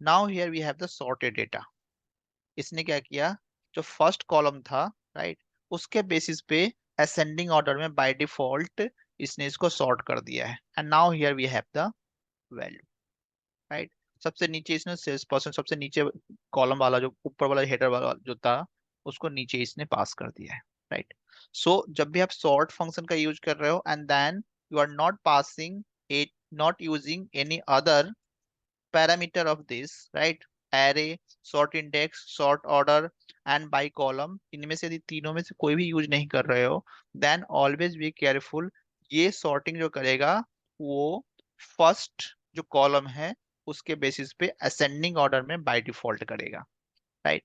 [SPEAKER 1] Now here we have the sorted data। इसने क्या किया, जो फर्स्ट कॉलम था, राइट, उसके बेसिस पे असेंडिंग ऑर्डर में बाय डिफॉल्ट इसने इसको सॉर्ट कर दिया है, and now here we have the value, right. सबसे नीचे इसने सेल्स पर्सन, सबसे नीचे कॉलम वाला जो ऊपर वाला हेडर वाला जो था, उसको नीचे इसने पास कर दिया है, राइट। सो जब भी आप सॉर्ट फंक्शन का यूज कर रहे हो and then you are not passing a, not using any other parameter of this, right, array, sort index, sort order and by column, इनमें से यदि तीनों में से कोई भी यूज नहीं कर रहे हो, then always be careful। ये sorting जो करेगा वो फर्स्ट जो कॉलम है उसके बेसिस पे असेंडिंग ऑर्डर में बाय डिफॉल्ट करेगा, राइट।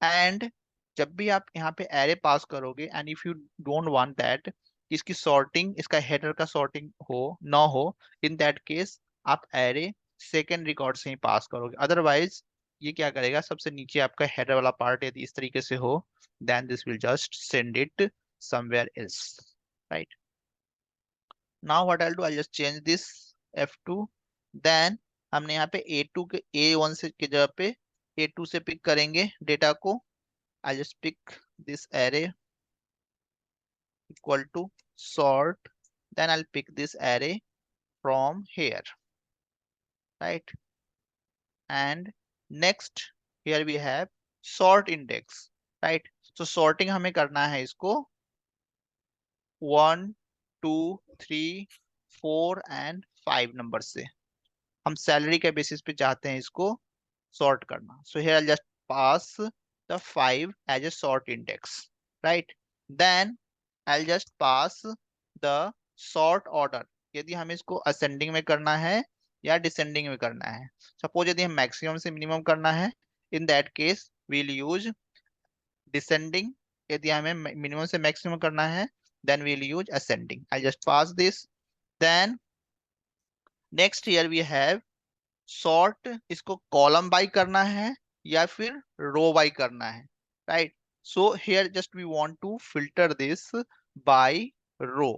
[SPEAKER 1] एंड जब भी आप यहाँ पे एरे पास करोगे and if you don't want that इसकी सॉर्टिंग, इसका हेडर का सॉर्टिंग हो ना हो, इन दैट केस आप एरे सेकेंड रिकॉर्ड से ही पास करोगे, अदरवाइज ये क्या करेगा, सबसे नीचे आपका हेडर वाला पार्ट यदि इस तरीके से हो, then this will just send it somewhere else, right. Now what I do, I just change this F2, then हमने यहाँ पे A2 के A1 से की जगह पे A2 से पिक करेंगे डेटा को। I just pick this array, equal to sort, then I'll pick this array from here, right? And next here we have sort index, right? So sorting हमें करना है इसको 1 2 3 4 एंड 5 नंबर से। हम salary के basis पे चाहते हैं इसको सॉर्ट करना। So here I just pass the 5 as a sort index, right? Then I just pass the sort order, यदि हमें इसको असेंडिंग में करना है या डिसेंडिंग में करना है। सपोज यदि हम मैक्सिमम से मिनिमम करना है, in that case we'll use descending. यदि हमें मिनिमम से मैक्सिमम करना है, then we'll use ascending. I'll just pass this. Then next here we have sort, इसको कॉलम बाय करना है या फिर रो बाय करना है, right? So here just we want to filter this by row,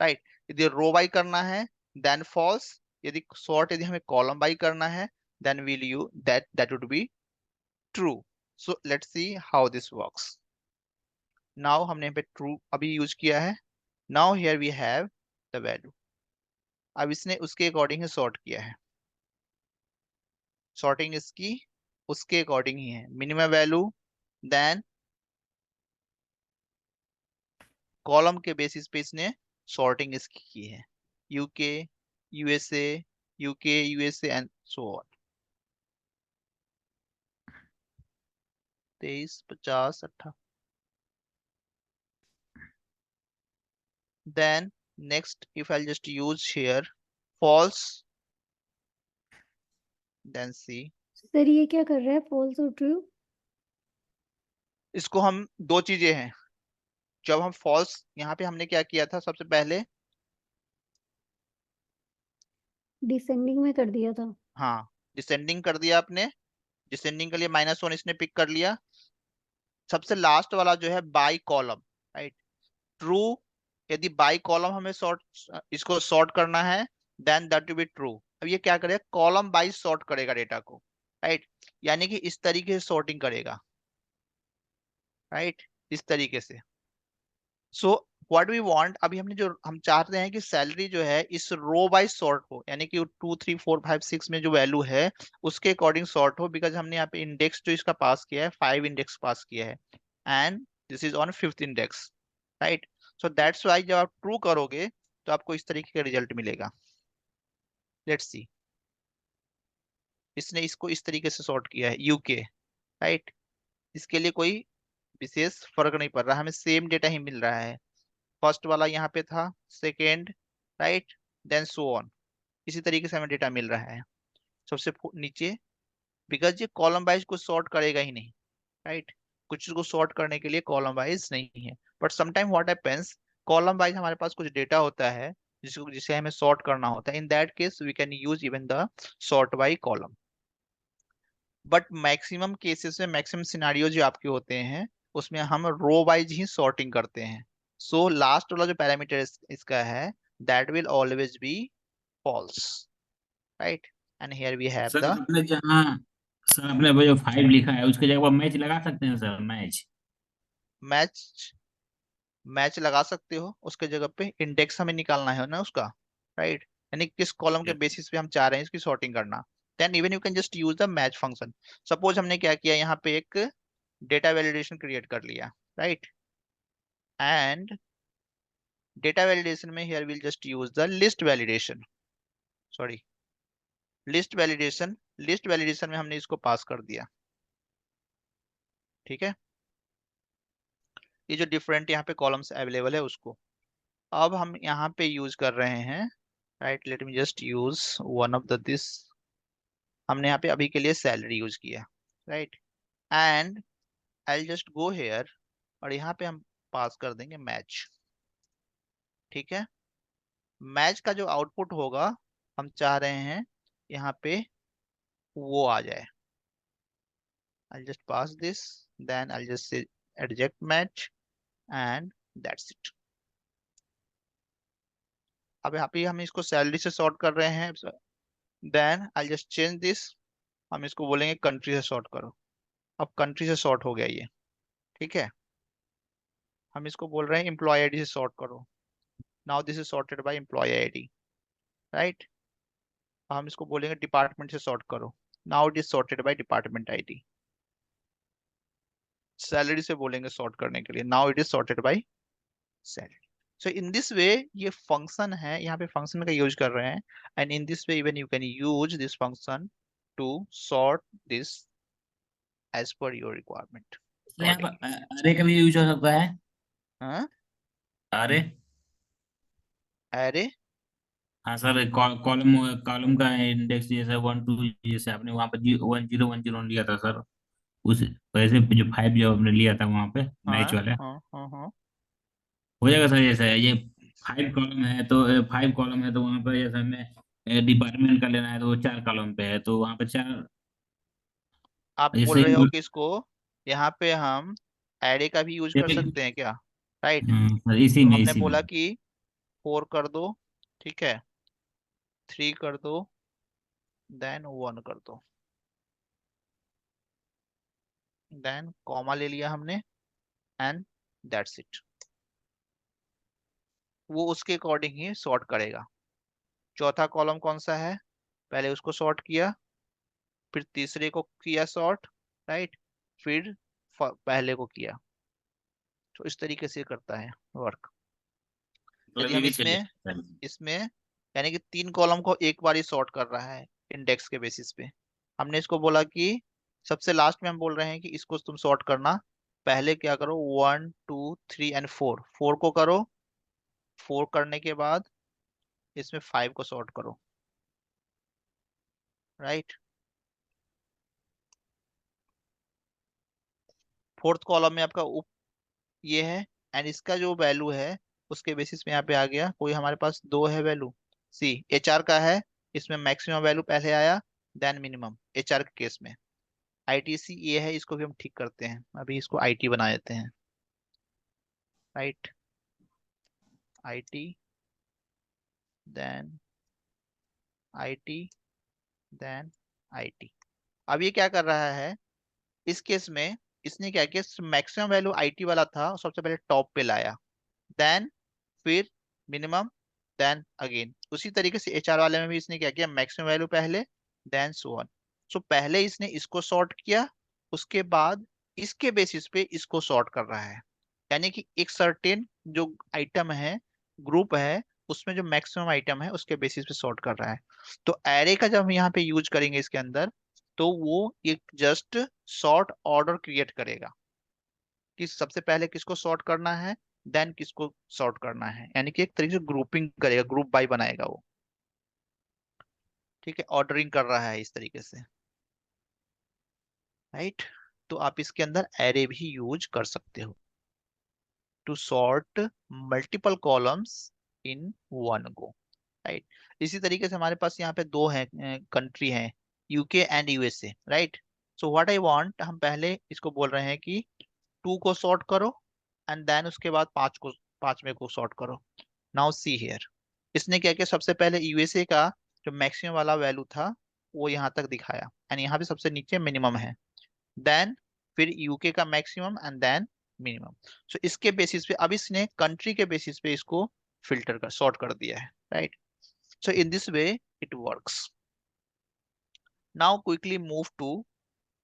[SPEAKER 1] right? यदि रो बाय करना है देन फॉल्स, यदि सॉर्ट यदि हमें कॉलम बाय करना है then will you that would be true. So let's see how this works. Now हमने यहाँ पे ट्रू अभी यूज किया है। Now here we have the value. अब इसने उसके अकॉर्डिंग ही सॉर्ट किया है, सॉर्टिंग इसकी उसके अकॉर्डिंग ही है। मिनिमम वैल्यू देन कॉलम के बेसिस पे इसने सॉर्टिंग इसकी की है। UK USA UK USA and so on. 23 50 18। then next if I'll just use here false, then see
[SPEAKER 2] sir ये क्या कर रहा है, फॉल्स और ट्रू?
[SPEAKER 1] इसको हम दो चीजें हैं। जब हम फॉल्स यहाँ पे हमने क्या किया था, सबसे पहले
[SPEAKER 2] डिसेंडिंग में कर दिया था।
[SPEAKER 1] हाँ डिसेंडिंग कर दिया आपने, डिसेंडिंग के लिए -1 इसने पिक कर लिया। सबसे लास्ट वाला जो है बाय कॉलम, राइट? ट्रू, यदि बाय कॉलम हमें सॉर्ट इसको सॉर्ट करना है then that will be true. अब ये क्या करेगा, कॉलम बाय सॉर्ट करेगा डेटा को, राइट? यानी कि इस तरीके से सॉर्टिंग करेगा, राइट? इस तरीके से। सो व्हाट वी वांट, अभी हमने जो हम चाहते हैं कि सैलरी जो है इस रो बाय सॉर्ट हो, यानी कि 2 3 4 5 6 में जो वैल्यू है उसके अकॉर्डिंग सॉर्ट हो। बिकॉज हमने यहाँ पे इंडेक्स जो इसका पास किया है 5 इंडेक्स पास किया है and this is on 5th index, right? So that's Y जब आप ट्रू करोगे तो आपको इस तरीके का रिजल्ट मिलेगा। लेट्स सी, इसने इसको इस तरीके से सॉर्ट किया है यूके, राइट? इसके लिए कोई विशेष फर्क नहीं पड़ रहा, हमें सेम डेटा ही मिल रहा है। फर्स्ट वाला यहाँ पे था, second, right, then so on. इसी तरीके से हमें डेटा मिल रहा है। सबसे नीचे, बिकॉज ये कॉलम वाइज को सॉर्ट करेगा ही नहीं, राइट? कुछ को सॉर्ट करने के लिए कॉलम वाइज नहीं है। But sometime what happens, column wise हमारे पास कुछ डेटा होता है जिसे हमें सॉर्ट करना होता है। In that case we can use even the sort by column. But maximum cases में, मैक्सिमम सिनारियो जो आपके होते हैं उसमें हम रो वाइज ही सॉर्टिंग करते हैं। सो लास्ट वाला जो पैरामीटर इसका है that will always be false, right? And here we have
[SPEAKER 3] sir
[SPEAKER 1] the
[SPEAKER 3] आपने जहाँ सर आपने वो जो 5 लिखा है उसकी जगह पर मैच लगा सकते हैं सर, मैच।
[SPEAKER 1] मैच। मैच लगा सकते हो, उसके जगह पे इंडेक्स हमें निकालना है ना उसका, राइट? यानी किस कॉलम के बेसिस पे हम चाह रहे हैं इसकी सॉर्टिंग करना। Then even you can just use the match function. Suppose हमने क्या किया, यहाँ पे एक डेटा वैलिडेशन क्रिएट कर लिया, राइट? एंड डेटा वैलिडेशन में here will just use the list validation, sorry list validation में हमने इसको पास कर दिया, ठीक है? ये जो डिफरेंट यहाँ पे कॉलम्स अवेलेबल है उसको अब हम यहाँ पे यूज कर रहे हैं, right? Late me just use one of the this. हमने यहाँ पे अभी के लिए सैलरी यूज किया, right? And I just go here और यहाँ पे हम पास कर देंगे मैच, ठीक है? मैच का जो आउटपुट होगा हम चाह रहे हैं यहाँ पे वो आ जाए। I'll just pass this, then I'll just say adject match and that's it. अब यहाँ पे हम इसको सैलरी से सॉर्ट कर रहे हैं, then I'll just change this, हम इसको बोलेंगे कंट्री से सॉर्ट करो। अब कंट्री से सॉर्ट हो गया ये, ठीक है? हम इसको बोल रहे हैं एम्प्लॉय आईडी से सॉर्ट करो। Now this is sorted by employee ID, right. हम इसको बोलेंगे डिपार्टमेंट से सॉर्ट करो। Now it is sorted by department ID. Salary से बोलेंगे सॉर्ट करने के लिए, now it is sorted by salary. So in this way ये फंक्शन है, यहाँ पे फंक्शन का यूज कर रहे हैं, and in this way even you can use this function to sort this as per your requirement
[SPEAKER 3] तो यहाँ
[SPEAKER 1] अकॉर्डिंग।
[SPEAKER 3] पर अरे का भी यूज हो सकता है।
[SPEAKER 1] हाँ,
[SPEAKER 3] अरे
[SPEAKER 1] अरे
[SPEAKER 3] हाँ सर, कॉलम कॉलम का इंडेक्स जैसे 1 2, जैसे आपने वहाँ पर 1010 लिया था सर, उस वैसे जो 5 जो आपने लिया था वहाँ पे मैच
[SPEAKER 1] हाँ
[SPEAKER 3] वाला,
[SPEAKER 1] हाँ हाँ हाँ।
[SPEAKER 3] हो जाएगा सर। जैसे ये 5 कॉलम है तो वहाँ पर जैसे हमें डिपार्टमेंट का लेना है तो वो 4 कॉलम पे है, तो वहाँ पे 4
[SPEAKER 1] आप बोल
[SPEAKER 3] जैसे
[SPEAKER 1] रहे हो कि इसको यहाँ पे हम एरे का भी यूज कर सकते हैं क्या, राइट।
[SPEAKER 3] सर इसी
[SPEAKER 1] तो
[SPEAKER 3] में
[SPEAKER 1] हमने
[SPEAKER 3] इसी में
[SPEAKER 1] बोला कि 4 कर दो, ठीक है, 3 कर दो, देन 1 कर दो, देन कॉमा ले लिया हमने, एंड दैट्स इट। वो उसके अकॉर्डिंग ही सॉर्ट करेगा। चौथा कॉलम कौन सा है, पहले उसको सॉर्ट किया, फिर तीसरे को किया सॉर्ट, राइट, फिर पहले को किया। तो इस तरीके से करता है वर्क।
[SPEAKER 3] मतलब
[SPEAKER 1] यदि
[SPEAKER 3] ये
[SPEAKER 1] हम
[SPEAKER 3] भी चलिए
[SPEAKER 1] इसमें
[SPEAKER 3] सर।
[SPEAKER 1] इसमें यानी कि 3 कॉलम को एक बार ही सॉर्ट कर रहा है इंडेक्स के बेसिस पे। हमने इसको बोला कि सबसे लास्ट में हम बोल रहे हैं कि इसको तुम सॉर्ट करना, पहले क्या करो 1 2 3 एंड 4, 4 को करो, 4 करने के बाद इसमें 5 को सॉर्ट करो, राइट। फोर्थ कॉलम में आपका उप ये है, एंड इसका जो वैल्यू है उसके बेसिस में यहाँ पे आ गया, कोई हमारे पास दो है वैल्यू, सी एचआर का है, इसमें मैक्सिमम वैल्यू पहले आया, देन मिनिमम एचआर के केस में। आईटीसी ये है, इसको भी हम ठीक करते हैं, अभी इसको आईटी बना देते हैं, right, IT, then IT, then IT. अब ये क्या कर रहा है इस केस में, इसने क्या किया, मैक्सिमम वैल्यू आईटी वाला था सबसे पहले टॉप पे लाया, देन फिर मिनिमम, देन अगेन उसी तरीके से एचआर वाले में भी इसने क्या किया, मैक्सिमम वैल्यू पहले, देन सो ऑन। सो पहले इसने इसको सॉर्ट किया, उसके बाद इसके बेसिस पे इसको सॉर्ट कर रहा है, यानी कि एक सर्टेन जो आइटम है, ग्रुप है, उसमें जो मैक्सिमम आइटम है उसके बेसिस पे सॉर्ट कर रहा है। तो एरे का जब हम यहाँ पे यूज करेंगे इसके अंदर, तो वो एक जस्ट सॉर्ट ऑर्डर क्रिएट करेगा कि सबसे पहले किसको सॉर्ट करना है, देन किसको सॉर्ट करना है, यानी कि एक तरीके से ग्रुपिंग करेगा, ग्रुप बाय बनाएगा वो, ठीक है, ऑर्डरिंग कर रहा है इस तरीके से, राइट। तो आप इसके अंदर एरे भी यूज कर सकते हो to sort multiple columns in one go, right. इसी तरीके से हमारे पास यहाँ पे दो हैं कंट्री हैं, UK and USA, right. So what I want, हम पहले इसको बोल रहे हैं कि 2 को सॉर्ट करो, एंड देन उसके बाद 5 में को सॉर्ट करो। नाउ सी हियर, इसने क्या किया, सबसे पहले यूएसए का जो मैक्सिमम वाला वैल्यू था वो यहाँ तक दिखाया, एंड यहाँ पे सबसे नीचे मिनिमम है, देन फिर यूके का मैक्सिमम एंड देन मिनिमम। सो इसके बेसिस पे अब इसने कंट्री के बेसिस पे इसको फिल्टर कर सॉर्ट कर दिया है, right. So in this way it works. Now quickly move to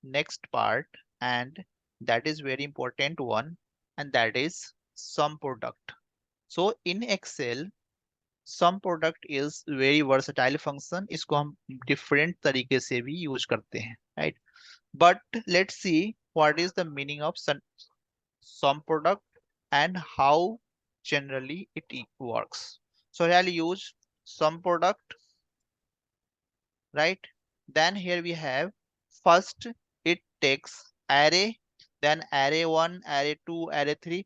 [SPEAKER 1] next part, and that is very important one, and that is sum product. So in Excel sum product is very versatile function, इसको हम different तरीके से भी use करते हैं, right। But let's see what is the meaning of sum product and how generally it works. So I'll use sum product, right. Then here we have, first it takes array, then array 1 array 2 array 3,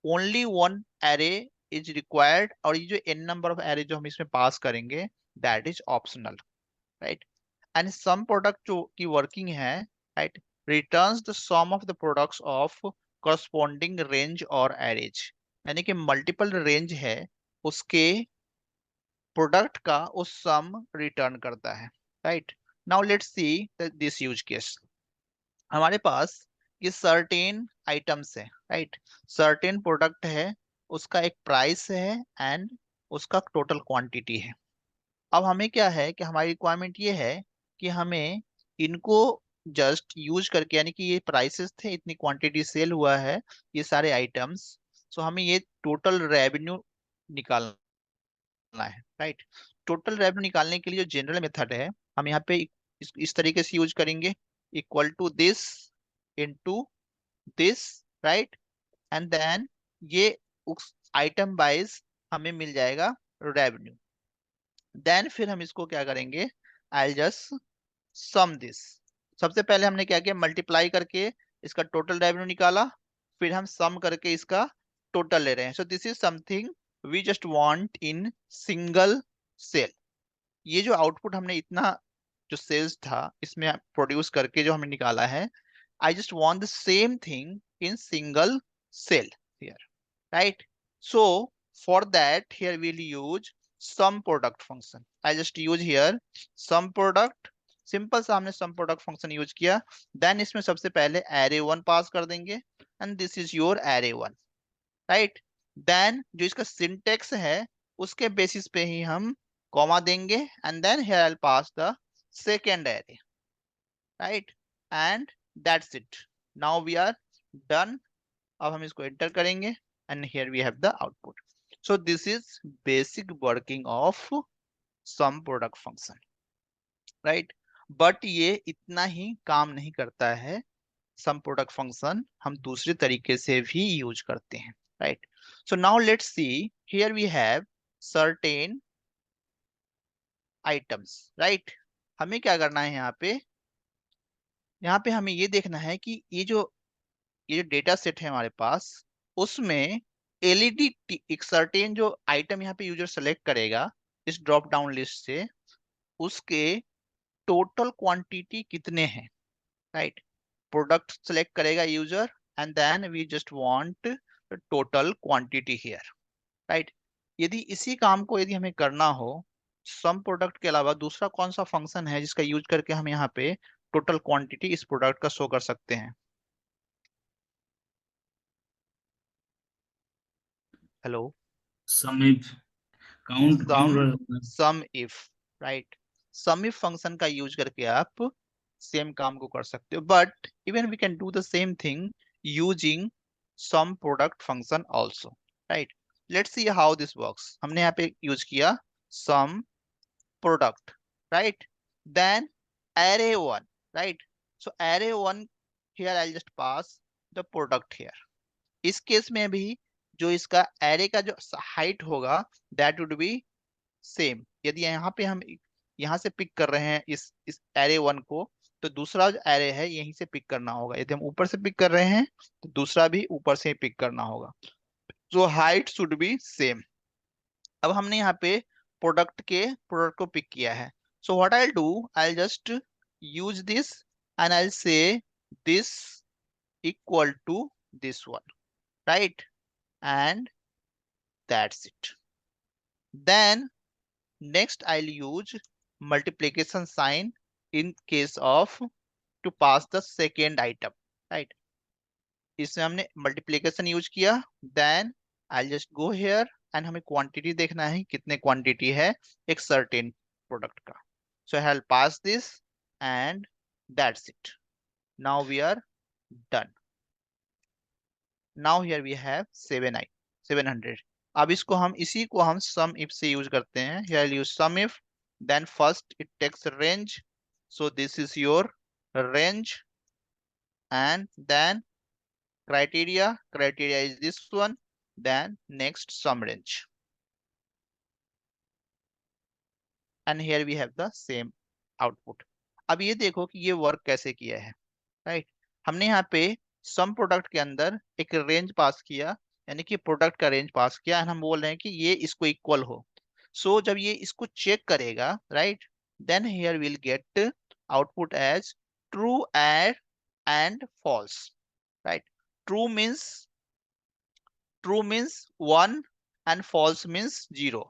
[SPEAKER 1] only one array is required, और ये जो n number of array जो हम इसमें पास करेंगे that is optional, right। and sum product जो की working है, right, returns the sum of the products of corresponding range और arrays, यानी कि multiple range है उसके प्रोडक्ट का वो सम रिटर्न करता है, right. Now let's see this use case. हमारे पास कि सर्टेन आइटम्स है, राइट, सर्टेन प्रोडक्ट है, उसका एक प्राइस है एंड उसका टोटल क्वांटिटी है। अब हमें क्या है कि हमारी रिक्वायरमेंट ये है कि हमें इनको जस्ट यूज करके, यानी कि ये प्राइसेस थे, इतनी क्वांटिटी सेल हुआ है, ये सारे आइटम्स, सो हमें ये टोटल रेवेन्यू निकालना है, राइट। टोटल रेवेन्यू निकालने के लिए जो जनरल मेथड है, हम यहाँ पे इस तरीके से यूज करेंगे, equal to this into this, right, and then ये उस आइटम वाइज हमें मिल जाएगा रेवेन्यू। देन फिर हम इसको क्या करेंगे, आई जस्ट सम दिस। सबसे पहले हमने क्या किया, मल्टीप्लाई करके इसका टोटल रेवेन्यू निकाला, फिर हम सम करके इसका टोटल ले रहे हैं। So this is something we just want in single cell. ये जो आउटपुट हमने इतना जो सेल्स था इसमें प्रोड्यूस करके जो हमने निकाला है, I just want the same thing in single cell here, right? So for that here we'll use sum product function. I just use here sum product, simple सा हमने sum product function यूज किया। Then इसमें सबसे पहले array1 पास कर देंगे and this is your array1, right. Then जो इसका सिंटेक्स है उसके बेसिस पे ही हम कॉमा देंगे and then here I will pass the second array, right, and that's it. Now we are done. अब हम इसको एंटर करेंगे and here we have the output. So this is basic working of sum product function, right? But ये इतना ही काम नहीं करता है, sum product function हम दूसरे तरीके से भी यूज करते हैं, right? So now let's see, here we have certain items, right? हमें क्या करना है यहाँ पे हमें ये देखना है कि ये जो डेटा सेट है हमारे पास, उसमें एलईडी एक सर्टेन जो आइटम यहाँ पे यूजर सेलेक्ट करेगा इस ड्रॉप डाउन लिस्ट से, उसके टोटल क्वांटिटी कितने हैं, राइट। प्रोडक्ट सेलेक्ट करेगा user and then we just want total quantity here, right. यदि इसी काम को यदि हमें करना हो, सम प्रोडक्ट के अलावा दूसरा कौन सा फंक्शन है जिसका यूज करके हम यहाँ पे टोटल क्वांटिटी इस प्रोडक्ट का शो कर सकते हैं? Hello.
[SPEAKER 3] Sum if count count
[SPEAKER 1] sum if, right. Sum if function का यूज करके आप सेम काम को कर सकते हो, but even we can do the same thing using sum product function also, right. Let's see how this works. हमने यहाँ पे यूज किया sum product, right, then array1, right. So array1 here I'll just pass the product here। इस case में भी जो इसका array का जो हाइट होगा दैट वुड बी सेम। यदि यहाँ पे हम यहाँ से पिक कर रहे हैं इस एरे 1 को, तो दूसरा जो एरे है यहीं से पिक करना होगा। यदि हम ऊपर से पिक कर रहे हैं तो दूसरा भी ऊपर से ही पिक करना होगा। So height should be same. अब हमने यहाँ पे प्रोडक्ट को पिक किया है। So what I do, I just use this and I say this equal to this one, right, and that's it. Then next I'll use multiplication sign in case of to pass the second item, right। इसमें हमने multiplication use किया, then I'll just go here and हमें quantity देखना है, कितने quantity है एक certain product का। So I'll pass this and that's it. Now we are done. Now here we have 700। अब इसको हम इसी को हम sum if से यूज करते हैं। Here I'll use sum if, then first it takes range, so this is your range, and then criteria is this one, then next sum range, and here we have the same output। अब ये देखो कि ये work कैसे किया है, right. हमने यहाँ पे सम प्रोडक्ट के अंदर एक रेंज पास किया, यानी कि प्रोडक्ट का रेंज पास किया, एंड हम बोल रहे हैं कि ये इसको इक्वल हो। सो जब ये इसको चेक करेगा, right, then here will get output as true and false, right. True means 1 and false means 0।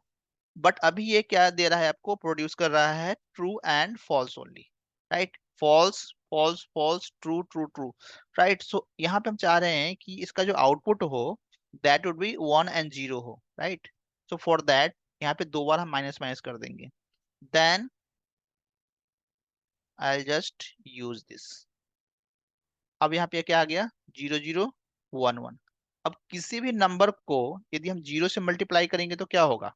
[SPEAKER 1] But अभी ये क्या दे रहा है आपको, प्रोड्यूस कर रहा है true and false only, right. False false false true true true, right. So यहाँ पे हम चाह रहे हैं कि इसका जो आउटपुट हो दैट वुड बी 1 एंड 0 हो, राइट। सो फॉर दैट यहाँ पे 2 बार हम माइनस माइनस कर देंगे, then I just use this. अब यहाँ पे क्या आ गया, 0 0 1 1। अब किसी भी नंबर को यदि हम 0 से मल्टीप्लाई करेंगे तो क्या होगा,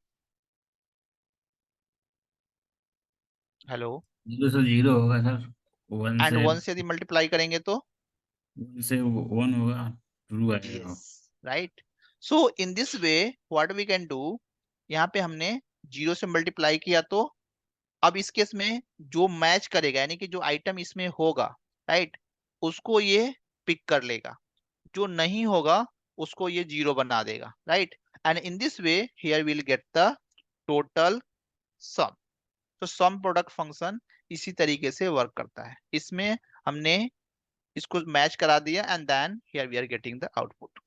[SPEAKER 1] हेलो,
[SPEAKER 3] 0 से 0 होगा सर, वन
[SPEAKER 1] एंड
[SPEAKER 3] से
[SPEAKER 1] 1 से यदि मल्टीप्लाई करेंगे तो
[SPEAKER 3] 1 होगा, ट्रू
[SPEAKER 1] यस,
[SPEAKER 3] आएगा।
[SPEAKER 1] Right. So in this way what we can do, यहाँ पे हमने 0 से मल्टीप्लाई किया, तो अब इस केस में जो मैच करेगा यानी कि जो आइटम इसमें होगा, राइट, उसको ये पिक कर लेगा, जो नहीं होगा उसको ये 0 बना देगा, right. And in this way here will get the total sum. तो सम प्रोडक्ट फंक्शन इसी तरीके से वर्क करता है, इसमें हमने इसको मैच करा दिया and then here we are getting the output.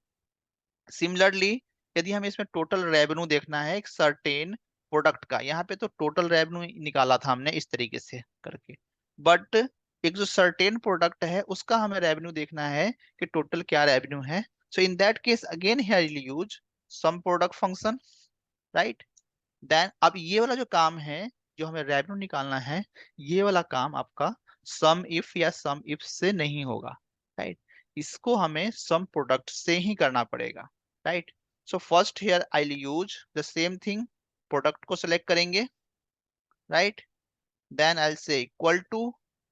[SPEAKER 1] Similarly यदि हमें इसमें टोटल रेवेन्यू देखना है एक सर्टेन प्रोडक्ट का, यहाँ पे तो टोटल रेवेन्यू निकाला था हमने इस तरीके से करके, बट एक जो सर्टेन प्रोडक्ट है उसका हमें रेवेन्यू देखना है कि टोटल क्या रेवेन्यू है। So in that case again here will use sum product function, right. Then अब ये वाला जो काम है जो हमें रेवेन्यू निकालना है, ये वाला काम आपका सम इफ या सम इफ से नहीं होगा, राइट। इसको हमें सम प्रोडक्ट से ही करना पड़ेगा, right. So first here I will use the same thing, product को सिलेक्ट करेंगे, right, then I will say equal to,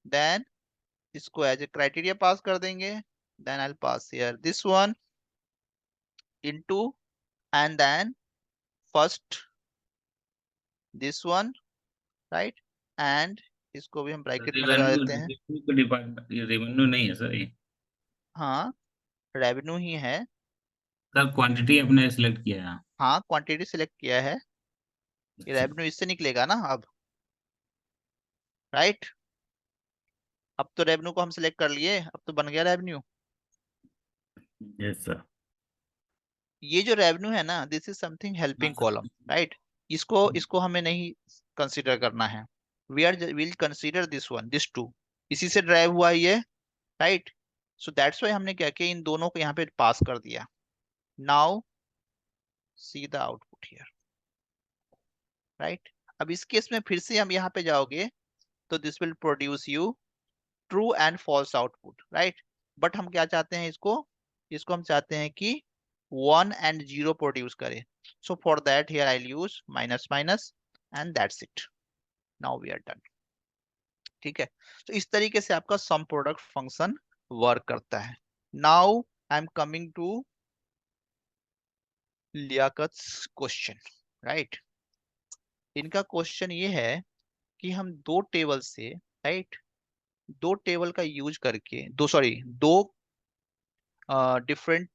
[SPEAKER 1] then इसको एज ए क्राइटेरिया पास कर देंगे, then I will pass here this one into, and then first this one, right, and इसको भी हम bracket में लगा
[SPEAKER 3] रेवेन्यू
[SPEAKER 1] देते हैं।
[SPEAKER 3] रेवेन्यू का डिपार्टमेंट, ये रेवेन्यू नहीं है सर ये।
[SPEAKER 1] हाँ, रेवेन्यू ही है।
[SPEAKER 3] सर क्वांटिटी आपने सिलेक्ट किया है।
[SPEAKER 1] हाँ, क्वांटिटी सिलेक्ट किया है, ये
[SPEAKER 3] अच्छा।
[SPEAKER 1] रेवेन्यू इससे निकलेगा ना अब, राइट। अब तो रेवेन्यू को हम सिलेक्ट कर लिए, अब तो बन गया रेवेन्यू।
[SPEAKER 3] Yes sir.
[SPEAKER 1] ये जो रेवेन्यू है ना, दिस इज समथिंग
[SPEAKER 3] हाँ
[SPEAKER 1] हेल्पिंग
[SPEAKER 3] सर।
[SPEAKER 1] Column, right. इसको इसको हमें नहीं कंसीडर करना है, will consider this one, this two, इसी से ड्राइव हुआ है ये, राइट। सो दैट्स वाई हमने क्या किया, इन दोनों को यहाँ पे पास कर दिया। Now see the output here, right. अब इस केस में फिर से हम यहाँ पे जाओगे तो this will produce you true and false output, right. But हम क्या चाहते हैं, इसको इसको हम चाहते हैं कि 1 एंड 0 प्रोड्यूस करे। So for that here I use minus minus and that's it, now we are done, ठीक है। तो इस तरीके से आपका सम प्रोडक्ट फंक्शन वर्क करता है। Now I am coming to Liaqat's question, right. इनका क्वेश्चन ये है कि हम दो टेबल से, राइट, दो टेबल का यूज करके, दो डिफरेंट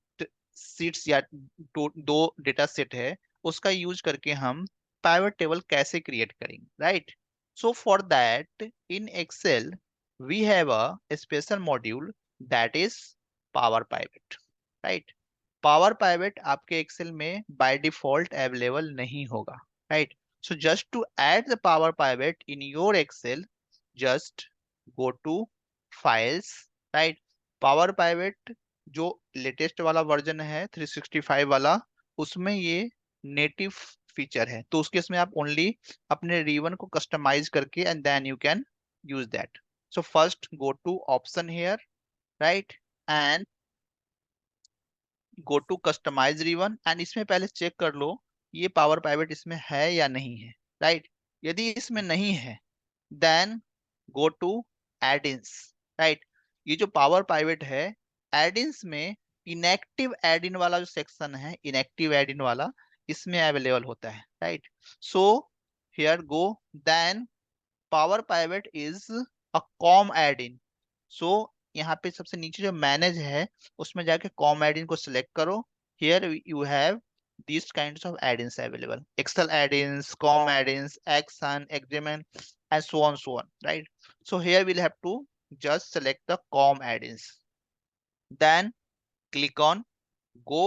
[SPEAKER 1] सीट्स या दो डेटा सेट है, उसका यूज करके हम पाइवट टेबल कैसे क्रिएट करेंगे, right. So for that in Excel we have a special module that is power pivot, right. Power pivot आपके एक्सेल में बाय डिफॉल्ट अवेलेबल नहीं होगा, right. So just to add the power pivot in your Excel, just go to files, right. Power pivot जो latest वाला version है 365 वाला, उसमें ये नेटिव फीचर है, तो उसके इसमें आप ओनली अपने रिबन को कस्टमाइज करके and then you can use that. So first go to option here, right, and go to customize ribbon, and इसमें पहले चेक कर लो ये पावर पाइवट इसमें है या नहीं है, राइट। यदि इसमें नहीं है देन गो टू एडिंस, राइट। ये जो पावर पाइवट है, एडिंस में इनएक्टिव एडिन वाला जो सेक्शन है, इनएक्टिव एडिन वाला, इसमें अवेलेबल होता है, right. So here go, then power pivot is a COM so यहाँ पे सबसे नीचे जो मैनेज है उसमें जाके कॉम एडिन को सिलेक्ट करो। Here you have these kinds of add-ins available: excel add-ins, com add-ins, action, examine, and so on, right? So here we'll have to just select the com add-ins, then click on go।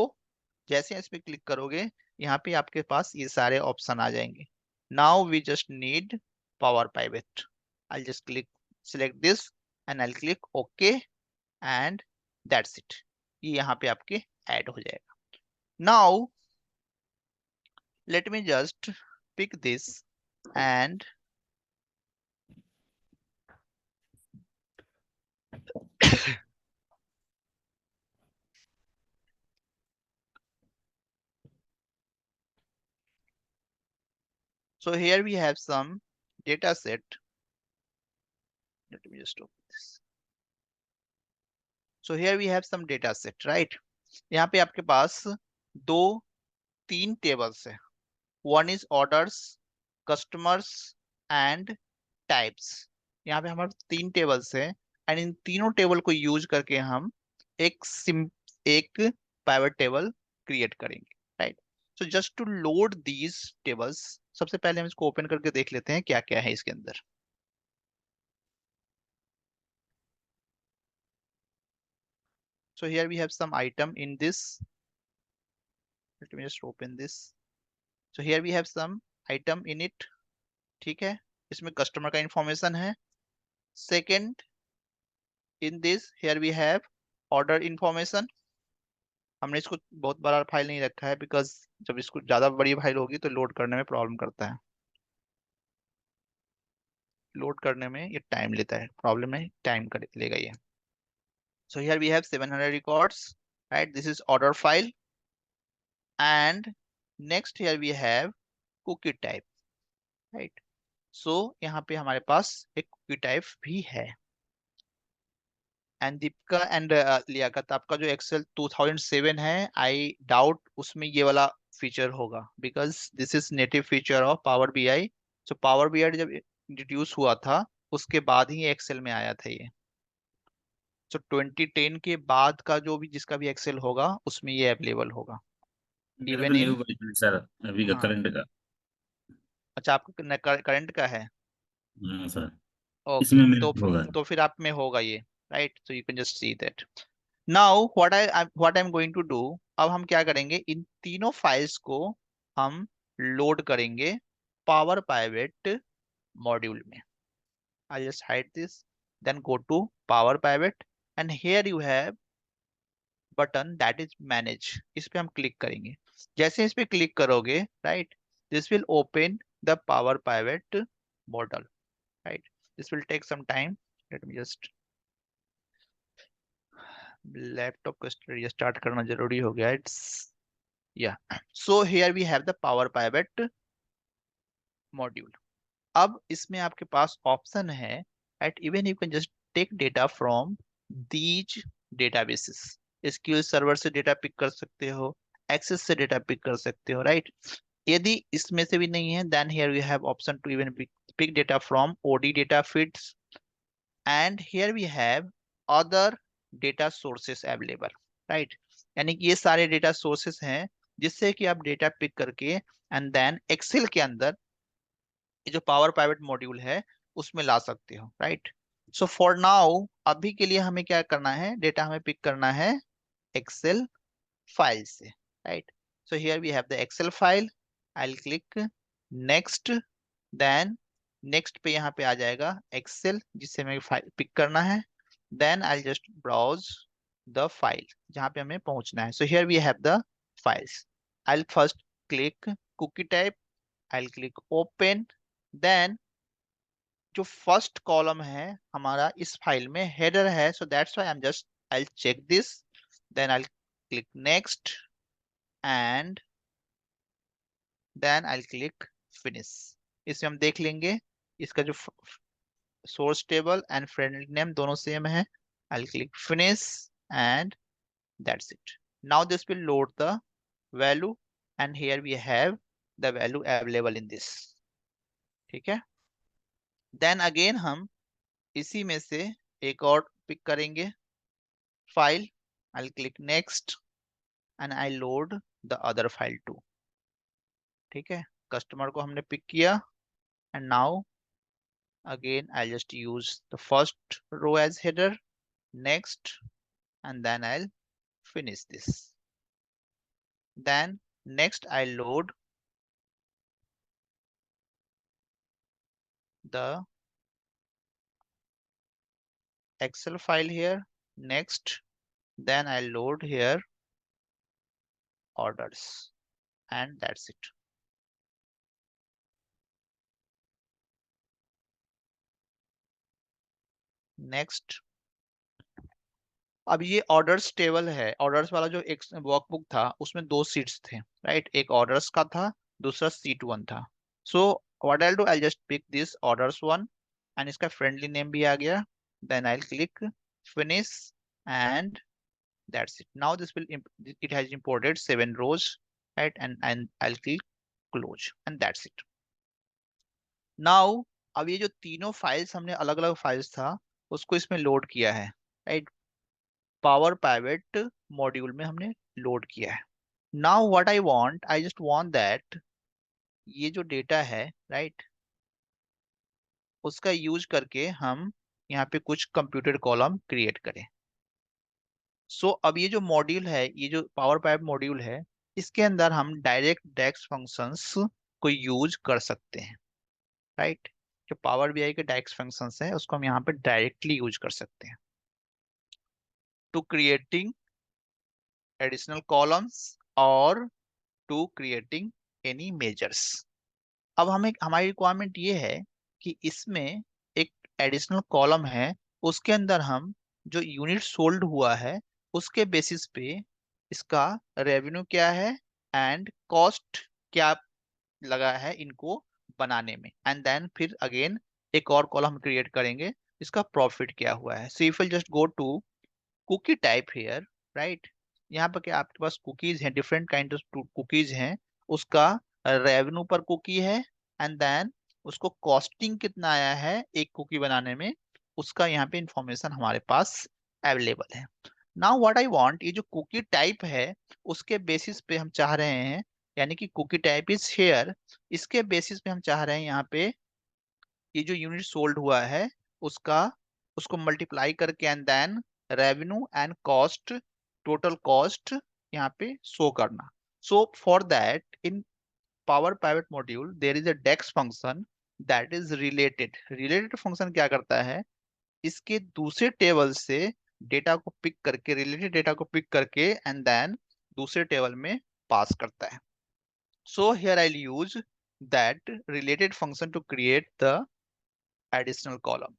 [SPEAKER 1] जैसे इस पे click करोगे यहाँ पे आपके पास ये सारे option आ जाएंगे। Now we just need power pivot, I'll just click select this, and I'll click OK and that's it. ये यहाँ पे आपके ऐड हो जाएगा. Now let me just pick this and so here we have some data set. Let me just open this. So here we have some data set, right? यहाँ पे आपके पास तीन टेबल्स है. One is orders, customers and types. यहाँ पे हमारे तीन tables है एंड इन तीनों टेबल को यूज करके हम एक पाइवट टेबल क्रिएट करेंगे, right? So just to load these tables, सबसे पहले हम इसको ओपन करके देख लेते हैं क्या क्या है इसके अंदर. So here we have some item in this. Let me just open this. So here we have some item in it. ठीक है, इसमें कस्टमर का इंफॉर्मेशन है. Second, in this here we have order information. हमने इसको बहुत बड़ा file नहीं रखा है बिकॉज जब इसको ज्यादा बड़ी फाइल होगी तो लोड करने में प्रॉब्लम करता है. लोड करने में ये टाइम लेता है, प्रॉब्लम है, टाइम लेगा ये. So here we have 700 records, right? This is order file. And next here we have cookie type, right? So यहाँ पे हमारे पास एक cookie type भी है. And दीपिका एंड लियाकत, आपका जो एक्सेल 2007 है, आई डाउट उसमें ये वाला फीचर होगा because this is native feature of power BI. So power BI जब इंट्रोड्यूस हुआ था उसके बाद ही एक्सेल में आया था ये. सो 2010 के बाद का जो भी जिसका भी एक्सेल होगा उसमें ये अवेलेबल होगा.
[SPEAKER 3] मेरा
[SPEAKER 1] इवन
[SPEAKER 3] तो न्यू
[SPEAKER 1] इन,
[SPEAKER 3] वर्जन सर, अभी का
[SPEAKER 1] हाँ,
[SPEAKER 3] करंट का.
[SPEAKER 1] अच्छा आपका करंट का है.
[SPEAKER 3] हाँ सर,
[SPEAKER 1] ओके,
[SPEAKER 3] इसमें मेरा
[SPEAKER 1] तो
[SPEAKER 3] होगा.
[SPEAKER 1] तो फिर आप में होगा ये, right? So you can just see that. Now what I am going to do, अब हम क्या करेंगे, इन तीनों फाइल्स को हम लोड करेंगे पावर पाइवेट मॉड्यूल में. I just hide this, then go to power pivot and here you have button that is manage. इस पे हम क्लिक करेंगे. जैसे इस पे क्लिक करोगे, right, this will open the power pivot model, right? This will take some time. Let me just, laptop को start करना जरूरी हो गया. It's yeah, so here we have the power pivot module. अब इसमें आपके पास ऑप्शन है at even you can just take data from these databases. SQL server से डेटा पिक कर सकते हो, एक्सेस से डेटा पिक कर सकते हो, राइट? यदि इसमें से भी नहीं है then here we have option to even pick data from OData feeds and here we have other data sources available, right? यानी कि ये सारे डेटा सोर्सेस हैं जिससे कि आप डेटा पिक करके एंड देन एक्सेल के अंदर ये जो पावर पाइवेट मॉड्यूल है उसमें ला सकते हो, राइट? सो फॉर नाउ अभी के लिए हमें क्या करना है, डेटा हमें पिक करना है एक्सेल फाइल से, right? So here we have the Excel file. I will click next, then next पे यहाँ पे आ जाएगा एक्सेल जिससे हमें फाइल पिक करना है. Then I just browse the file जहाँ पे हमें पहुंचना है. So here we have the files. I first click cookie type, I click open. Then जो फर्स्ट कॉलम है हमारा इस फाइल में हेडर है, so that's why I am just, I check this, then I click next and then I click finish. इसमें हम देख लेंगे इसका जो source table and friend name दोनों सेम है. I click finish and that's it. Now this will load the value and here we have the value available in this. ठीक है, देन अगेन हम इसी में से एक और पिक करेंगे file. I click next and I load the other file too. ठीक है, कस्टमर को हमने पिक किया and now again I'll just use the first row as header, next, and then I'll finish this. Then next I'll load the Excel file here. Next, then I'll load here orders, and that's it. Next, अब ये orders table है, orders वाला जो एक workbook था उसमें दो seats थे, राइट? एक ऑर्डर्स का था, दूसरा सीट 1 था. So what I do, I just pick this orders 1 and इसका फ्रेंडली नेम भी आ गया. Then I click finish and that's it. Now this will it has imported 7 rows, right? And I'll click close and that's it. Now अब ये जो तीनों files हमने अलग अलग फाइल्स था उसको इसमें लोड किया है, राइट? पावर पाइवेट मॉड्यूल में हमने लोड किया है. Now what I want, I just want that ये जो डेटा है, राइट, उसका यूज करके हम यहाँ पे कुछ कंप्यूटेड कॉलम क्रिएट करें. सो अब ये जो मॉड्यूल है, ये जो पावर पाइप मॉड्यूल है, इसके अंदर हम डायरेक्ट डेक्स फंक्शंस को यूज कर सकते हैं, राइट? जो पावर बीआई के डेक्स फंक्शंस है उसको हम यहाँ पे डायरेक्टली यूज कर सकते हैं टू क्रिएटिंग एडिशनल कॉलम्स और टू क्रिएटिंग एनी मेजर्स. अब हमें हमारी रिक्वायरमेंट ये है कि इसमें एक एडिशनल कॉलम है, उसके अंदर हम जो यूनिट सोल्ड हुआ है उसके बेसिस पे इसका रेवेन्यू क्या है एंड कॉस्ट क्या लगा है इनको बनाने में. एंड देन फिर अगेन एक और कॉलम क्रिएट करेंगे, इसका प्रॉफिट क्या हुआ है. So if you just go to cookie type here, right, यहाँ पर क्या आपके पास कुकीज हैं, डिफरेंट काइंड ऑफ कुकीज हैं. उसका रेवेन्यू पर कुकी है एंड देन उसको कॉस्टिंग कितना आया है एक कुकी बनाने में, उसका यहाँ पे इंफॉर्मेशन हमारे पास अवेलेबल है. नाउ व्हाट आई वांट, ये जो कुकी टाइप है उसके बेसिस पे हम चाह रहे हैं, यानी कि कुकी टाइप इज हेयर, इसके बेसिस पे हम चाह रहे हैं यहाँ पे ये जो यूनिट सोल्ड हुआ है उसका उसको मल्टीप्लाई करके and then revenue and cost, total cost यहाँ पे शो करना. So for that in power pivot module there is a DAX function that is related. Related function क्या करता है, इसके दूसरे टेबल से डेटा को पिक करके, रिलेटेड डेटा को पिक करके एंड देन दूसरे टेबल में पास करता है. So here I use that related function to create the additional column.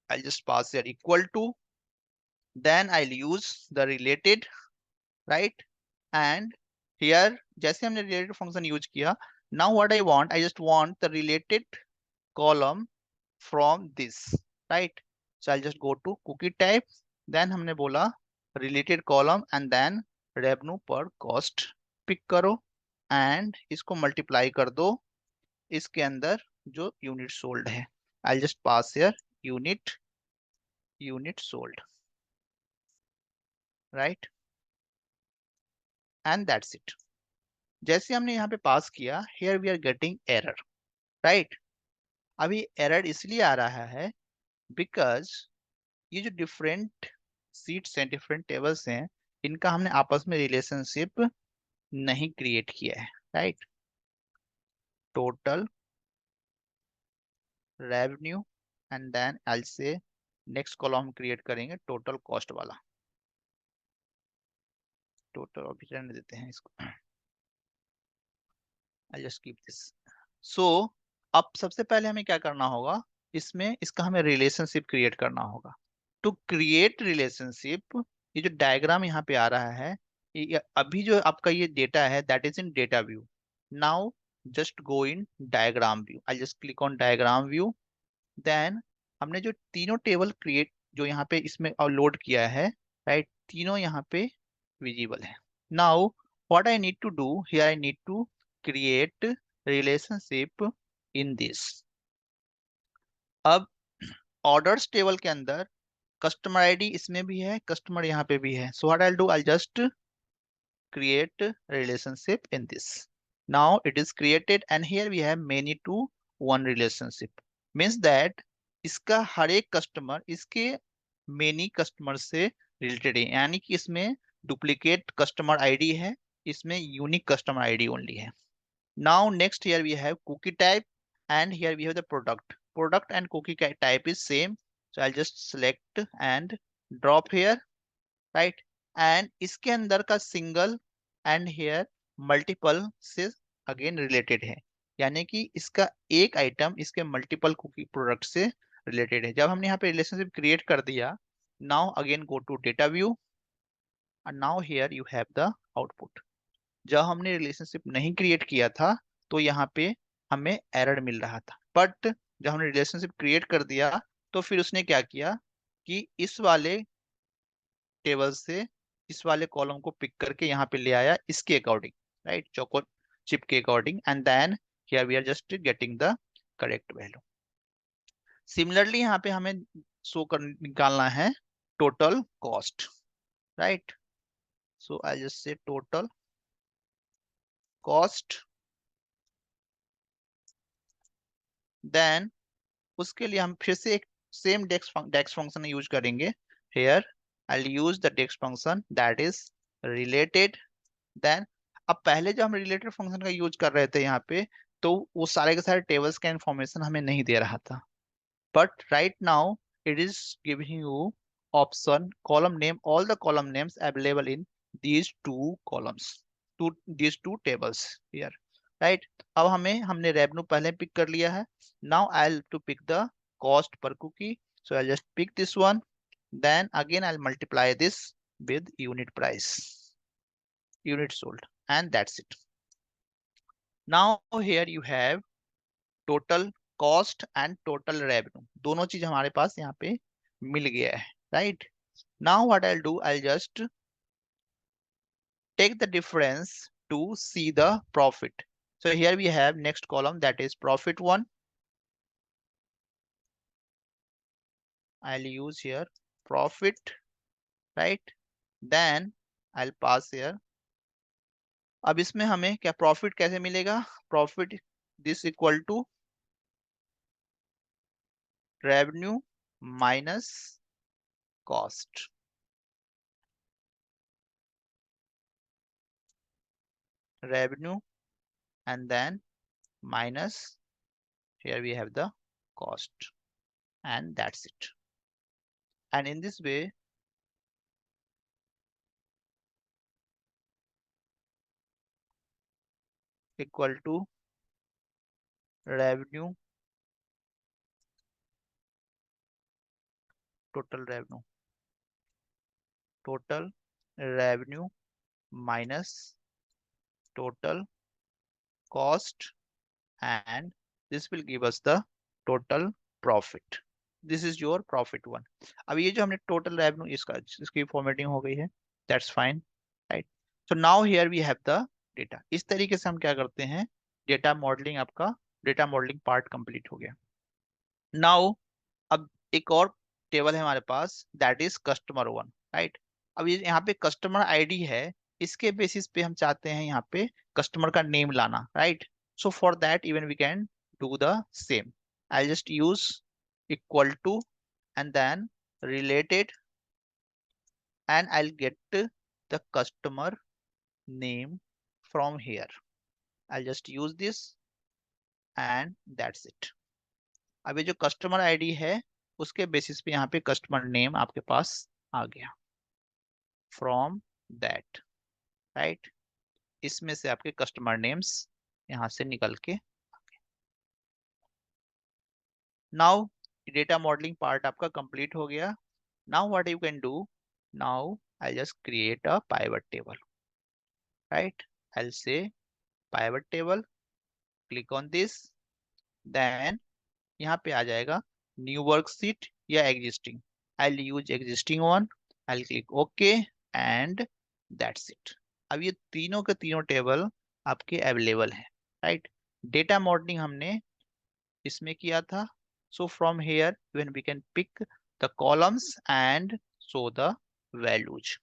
[SPEAKER 1] I'll just pass here equal to, then I'll use the related, right? And here जैसे हमने related function use किया, now what I want, I just want the related column from this, right? So I'll just go to cookie type, then हमने बोला related column and then revenue per cost pick करो and इसको multiply कर दो इसके अंदर जो unit sold है. I'll just pass here unit sold, right? And that's it. जैसे हमने यहाँ पे पास किया, here we are getting error, right? अभी एरर इसलिए आ रहा है बिकॉज ये जो डिफरेंट सीट्स हैं, डिफरेंट टेबल्स हैं, इनका हमने आपस में रिलेशनशिप नहीं क्रिएट किया है, right? Total revenue and then I say next column हम क्रिएट करेंगे टोटल कॉस्ट वाला. टोटल अभी रहने देते हैं इसको, I just keep this. So अब सबसे पहले हमें क्या करना होगा, इसमें इसका हमें रिलेशनशिप क्रिएट करना होगा. टू क्रिएट रिलेशनशिप, ये जो डायग्राम यहाँ पे आ रहा है, ये अभी जो आपका ये डेटा है that is in data view. Now just go in diagram view, I just click on diagram view. Then हमने जो तीनों टेबल क्रिएट जो यहाँ पे इसमें लोड किया है, राइट, तीनों यहाँ पे विजिबल है. Now what I need to do here, I need to create relationship in this. अब ऑर्डर्स टेबल के अंदर कस्टमर आईडी इसमें भी है, कस्टमर यहाँ पे भी है. So what I do, I just create relationship in this. Now it is created and here we have many to one relationship. Means that इसका हर एक कस्टमर इसके many कस्टमर से रिलेटेड है, यानी कि इसमें डुप्लीकेट कस्टमर आईडी है, इसमें यूनिक कस्टमर आईडी ओनली है. Now next here we have cookie type and here we have the product. Product and cookie type is same. So I'll just select and drop here, right? And इसके अंदर का single and here multiple से again related है, यानी कि इसका एक item इसके मल्टीपल कुकी प्रोडक्ट से रिलेटेड है। जब हमने यहाँ पे रिलेशनशिप क्रिएट कर दिया, now again go to data view and now here you have the output. जब हमने रिलेशनशिप नहीं क्रिएट किया था तो यहाँ पे हमें एरर मिल रहा था, बट जब हमने रिलेशनशिप क्रिएट कर दिया तो फिर उसने क्या किया कि इस वाले टेबल से इस वाले कॉलम को पिक करके यहाँ पे ले आया इसके अकॉर्डिंग, राइट, चोको चिप के according, and then here we are just getting the correct value. Similarly यहाँ पे हमें शो कर निकालना है total cost, right. So I just say total cost, then उसके लिए हम फिर से एक सेम डेक्स फंक्शन यूज करेंगे। Here I use the DAX function that is related. Then अब पहले जब हम रिलेटेड फंक्शन का यूज कर रहे थे यहाँ पे, तो वो सारे के सारे टेबल्स का इंफॉर्मेशन हमें नहीं दे रहा था, but right now it is giving you option column name all the column names available in these two columns, these two tables here, right। अब हमने revenue पहले पिक कर लिया है। now I'll to pick the cost per cookie, so I'll just pick this one, then again I'll multiply this with unit price, unit sold, and that's it। now here you have total cost and total revenue, दोनों चीज हमारे पास यहाँ पे मिल गया है, right. Now what I do, I just take the difference to see the profit. So here we have next column that is profit one. I'll use here profit, right, then I'll pass here। अब इसमें हमें क्या profit कैसे मिलेगा, profit this equal to revenue minus cost, revenue and then minus, here we have the cost, and that's it। and in this way equal to revenue, total revenue minus total cost, and this will give us the total profit। this is your profit one। अब ये जो हमने total revenue इसकी formatting हो गई है, that's fine, right। so now here we have the data। इस तरीके से हम क्या करते हैं, डेटा मॉडलिंग, आपका डेटा मॉडलिंग पार्ट कंप्लीट हो गया। नाउ अब एक और टेबल है हमारे पास that is customer one, right. अब ये यहाँ पे कस्टमर आईडी है, इसके बेसिस पे हम चाहते हैं यहाँ पे कस्टमर का नेम लाना, right. So for that even we can do the same. I just use equal to and then related and I get the customer name from here. I just use this and that's it. अब ये जो customer ID है उसके basis पे यहाँ पे customer name आपके पास आ गया फ्रॉम दैट, राइट। इसमें से आपके कस्टमर नेम्स यहाँ से निकल के। नाउ डेटा मॉडलिंग पार्ट आपका कंप्लीट हो गया। Now what you can do, now I just create a pivot table, right. I say pivot table, click on this, then यहाँ पे आ जाएगा न्यू वर्कशीट या existing. I use existing one, I click okay and that's it. अब ये तीनों के तीनों टेबल आपके अवेलेबल हैं, राइट। डेटा मॉडलिंग हमने इसमें किया था। So from here when we can pick the columns and show the values,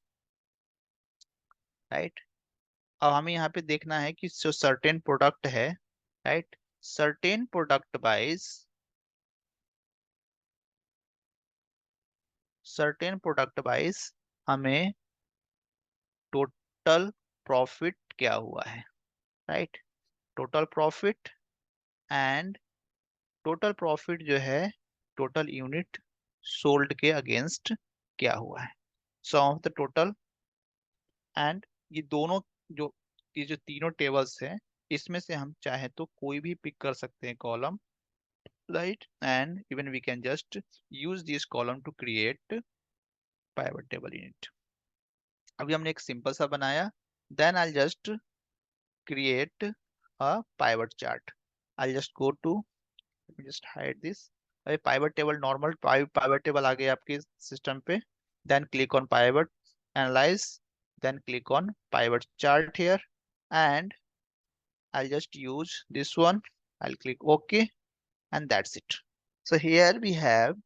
[SPEAKER 1] right. अब हमें यहाँ पे देखना है कि जो सर्टेन प्रोडक्ट है, राइट, सर्टेन प्रोडक्ट वाइज हमें टोटल प्रॉफिट क्या हुआ है, right. Total profit and total profit जो है टोटल यूनिट सोल्ड के अगेंस्ट क्या हुआ है, sum of the total. And ये दोनों जो ये जो तीनों टेबल्स हैं, इसमें से हम चाहे तो कोई भी पिक कर सकते हैं column, right, and even we can just use this column to create pivot table in it. अभी हमने एक सिंपल सा बनाया, then I just create a pivot chart. I'll just go to, let me just hide this. अरे pivot table, normal pivot table आ गई आपके system पे, then click on pivot, analyze, then click on pivot chart here, and I'll just use this one. I'll click OK, and that's it. So here we have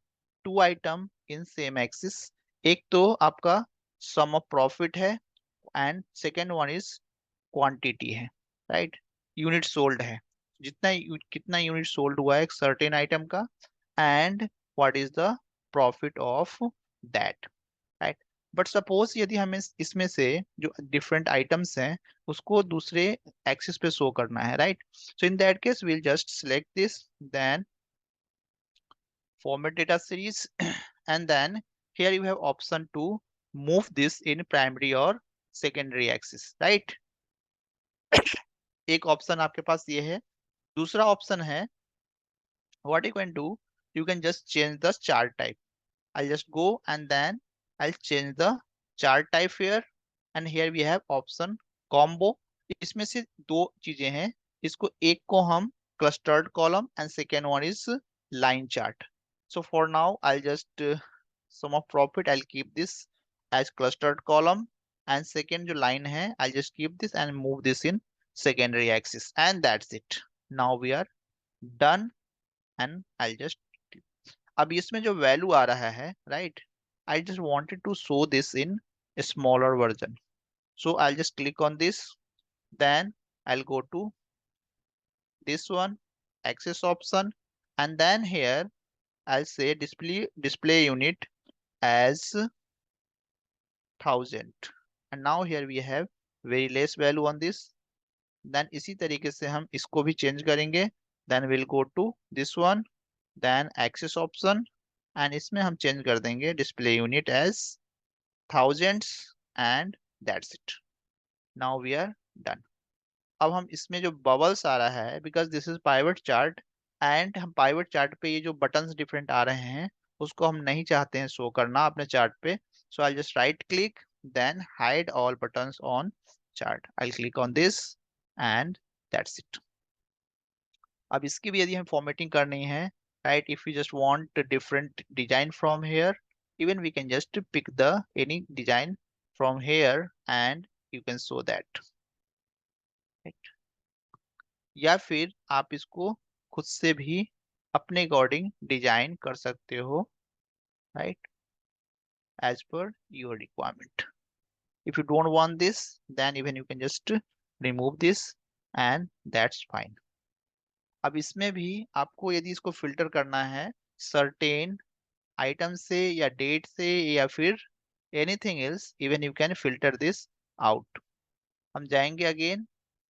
[SPEAKER 1] two item in same axis. एक तो आपका sum of profit है, and second one is quantity है, right, unit sold है, कितना unit sold हुआ है एक सर्टेन आइटम का, and what is the profit of that, right. But suppose यदि हमें इसमें से जो डिफरेंट आइटम्स हैं उसको दूसरे एक्सिस पे शो करना है, right, so in that case we'll just select this, then format data series and then here you have option to move this in primary or secondary axis, right। एक option आपके पास ये है। दूसरा option है, what you can do, you can just change the chart type. I'll just go and then I'll change the chart type here, and here we have option combo। इसमें से दो चीजें हैं, इसको एक को हम clustered column and second one is line chart। So for now I'll just sum of profit, I'll keep this as clustered column, and second जो line है I'll just keep this and move this in secondary axis, and that's it। Now we are done, and I'll just, अब इसमें जो value आ रहा है, right, I just wanted to show this in a smaller version, so I'll just click on this, then I'll go to this one, axis option, and then here I'll say display unit as 1000, and now here we have very less value on this। Then इसी तरीके से हम इसको भी change करेंगे, then will go to this one, then axis option, and इसमें हम change कर देंगे display unit as thousands, and that's it. Now we are done. अब हम इसमें जो बबल्स आ रहा है, because this is pivot chart, and हम पाइवट चार्ट पे ये जो बटन्स डिफरेंट आ रहे हैं उसको हम नहीं चाहते हैं शो करना अपने चार्ट पे, so I just right click, then hide all buttons on chart. I click on this and that's it। अब इसकी भी यदि हम फॉर्मेटिंग करनी है, right, if you just want different design from here, even we can just pick the any design from here and you can show that, right, या फिर आप इसको खुद से भी अपने अकॉर्डिंग डिजाइन कर सकते हो, right, as per your requirement. If you don't want this, then even you can just remove this, and that's fine। अब इसमें भी आपको यदि इसको फिल्टर करना है certain आइटम से या डेट से या फिर anything else, even you can filter this out। हम जाएंगे अगेन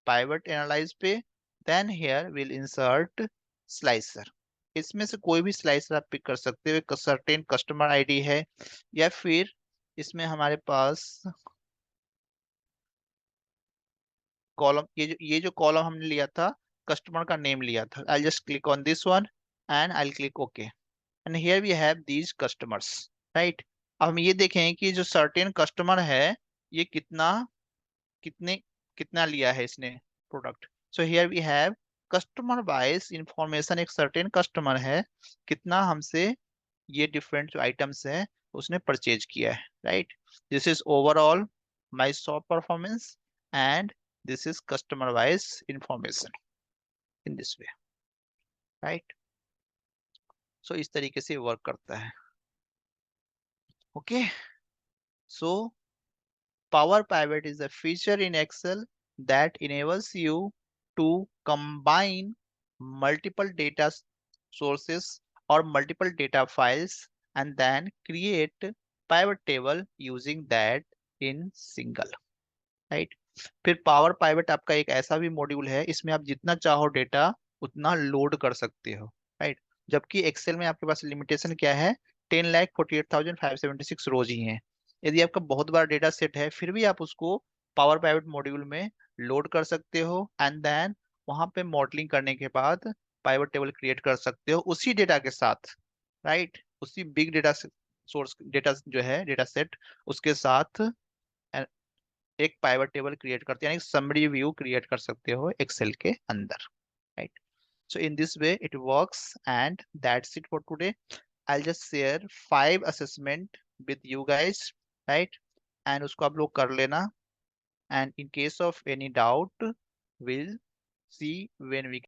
[SPEAKER 1] pivot analyze पे, then here we'll insert slicer। इसमें से कोई भी स्लाइसर आप पिक कर सकते हो, एक certain कस्टमर आईडी है, या फिर इसमें हमारे पास कॉलम, ये जो कॉलम हमने लिया था कस्टमर का नेम लिया था, I just click on this one and I click okay, and here we have these customers, right. अब हम ये देखें कि जो सर्टेन कस्टमर है ये कितने कितना लिया है इसने product. So here we have customer wise information, एक सर्टेन कस्टमर है कितना हमसे ये डिफरेंट जो आइटम्स है उसने परचेज किया है, right. This is overall my shop performance, and this is customer wise information in this way, right। so इस तरीके से वर्क करता है, okay। so power pivot is a feature in Excel that enables you to combine multiple data sources or multiple data files and then create pivot table using that in single, right। फिर power pivot आपका एक ऐसा भी module है, इसमें आप जितना चाहो डेटा उतना लोड कर सकते हो, राइट। जबकि एक्सेल में आपके पास लिमिटेशन क्या है, 10,48,576 रोज ही हैं। यदि आपका बहुत बड़ा डेटा सेट है फिर भी आप उसको पावर पाइवट मॉड्यूल में लोड कर सकते हो एंड देन वहां पे मॉडलिंग करने के बाद पाइवट टेबल क्रिएट कर सकते हो उसी डेटा के साथ, राइट। उसी बिग डेटा सोर्स डेटा जो है डेटा सेट उसके साथ एक पाइवट टेबल क्रिएट करते हैं, यानी समरी व्यू क्रिएट कर सकते हो एक्सेल के अंदर, right. So in this way it works and that's it for today. I'll just share 5 assessment with you guys, right? And उसको आप लोग कर लेना and in case of any doubt we'll see when we